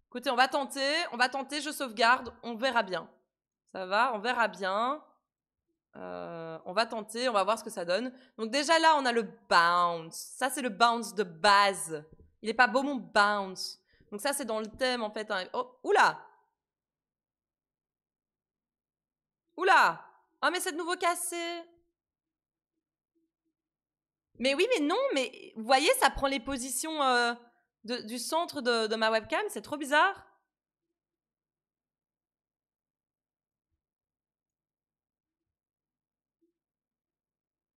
Écoutez, on va tenter, je sauvegarde, on verra bien. Ça va, on verra bien. On va tenter, on va voir ce que ça donne. Donc déjà là, on a le bounce. Ça, c'est le bounce de base. Il est pas beau, mon bounce. Donc ça, c'est dans le thème, en fait. Hein. Oh, oula! Oula! Oh, mais c'est de nouveau cassé. Mais oui, mais non, mais vous voyez, ça prend les positions du centre de ma webcam, c'est trop bizarre.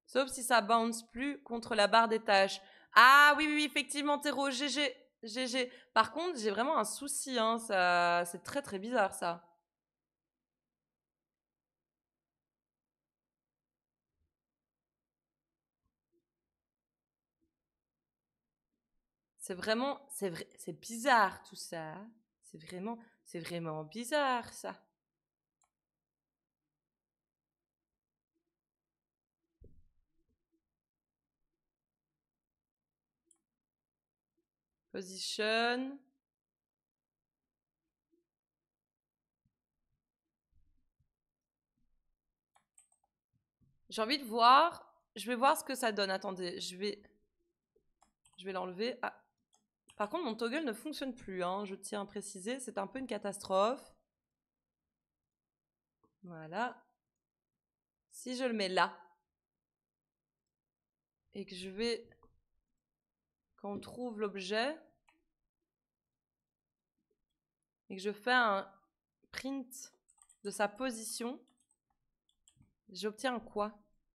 Sauf si ça bounce plus contre la barre des tâches. Ah oui, oui, oui, effectivement, Théro, GG, GG. Par contre, j'ai vraiment un souci, hein, ça, c'est très très bizarre ça. C'est vraiment, c'est vrai, c'est bizarre tout ça. C'est vraiment bizarre ça. Position. J'ai envie de voir. Je vais voir ce que ça donne. Attendez, je vais l'enlever. Ah. Par contre, mon toggle ne fonctionne plus, hein, je tiens à préciser, c'est un peu une catastrophe. Voilà. Si je le mets là, et que je vais, quand on trouve l'objet, et que je fais un print de sa position, j'obtiens quoi?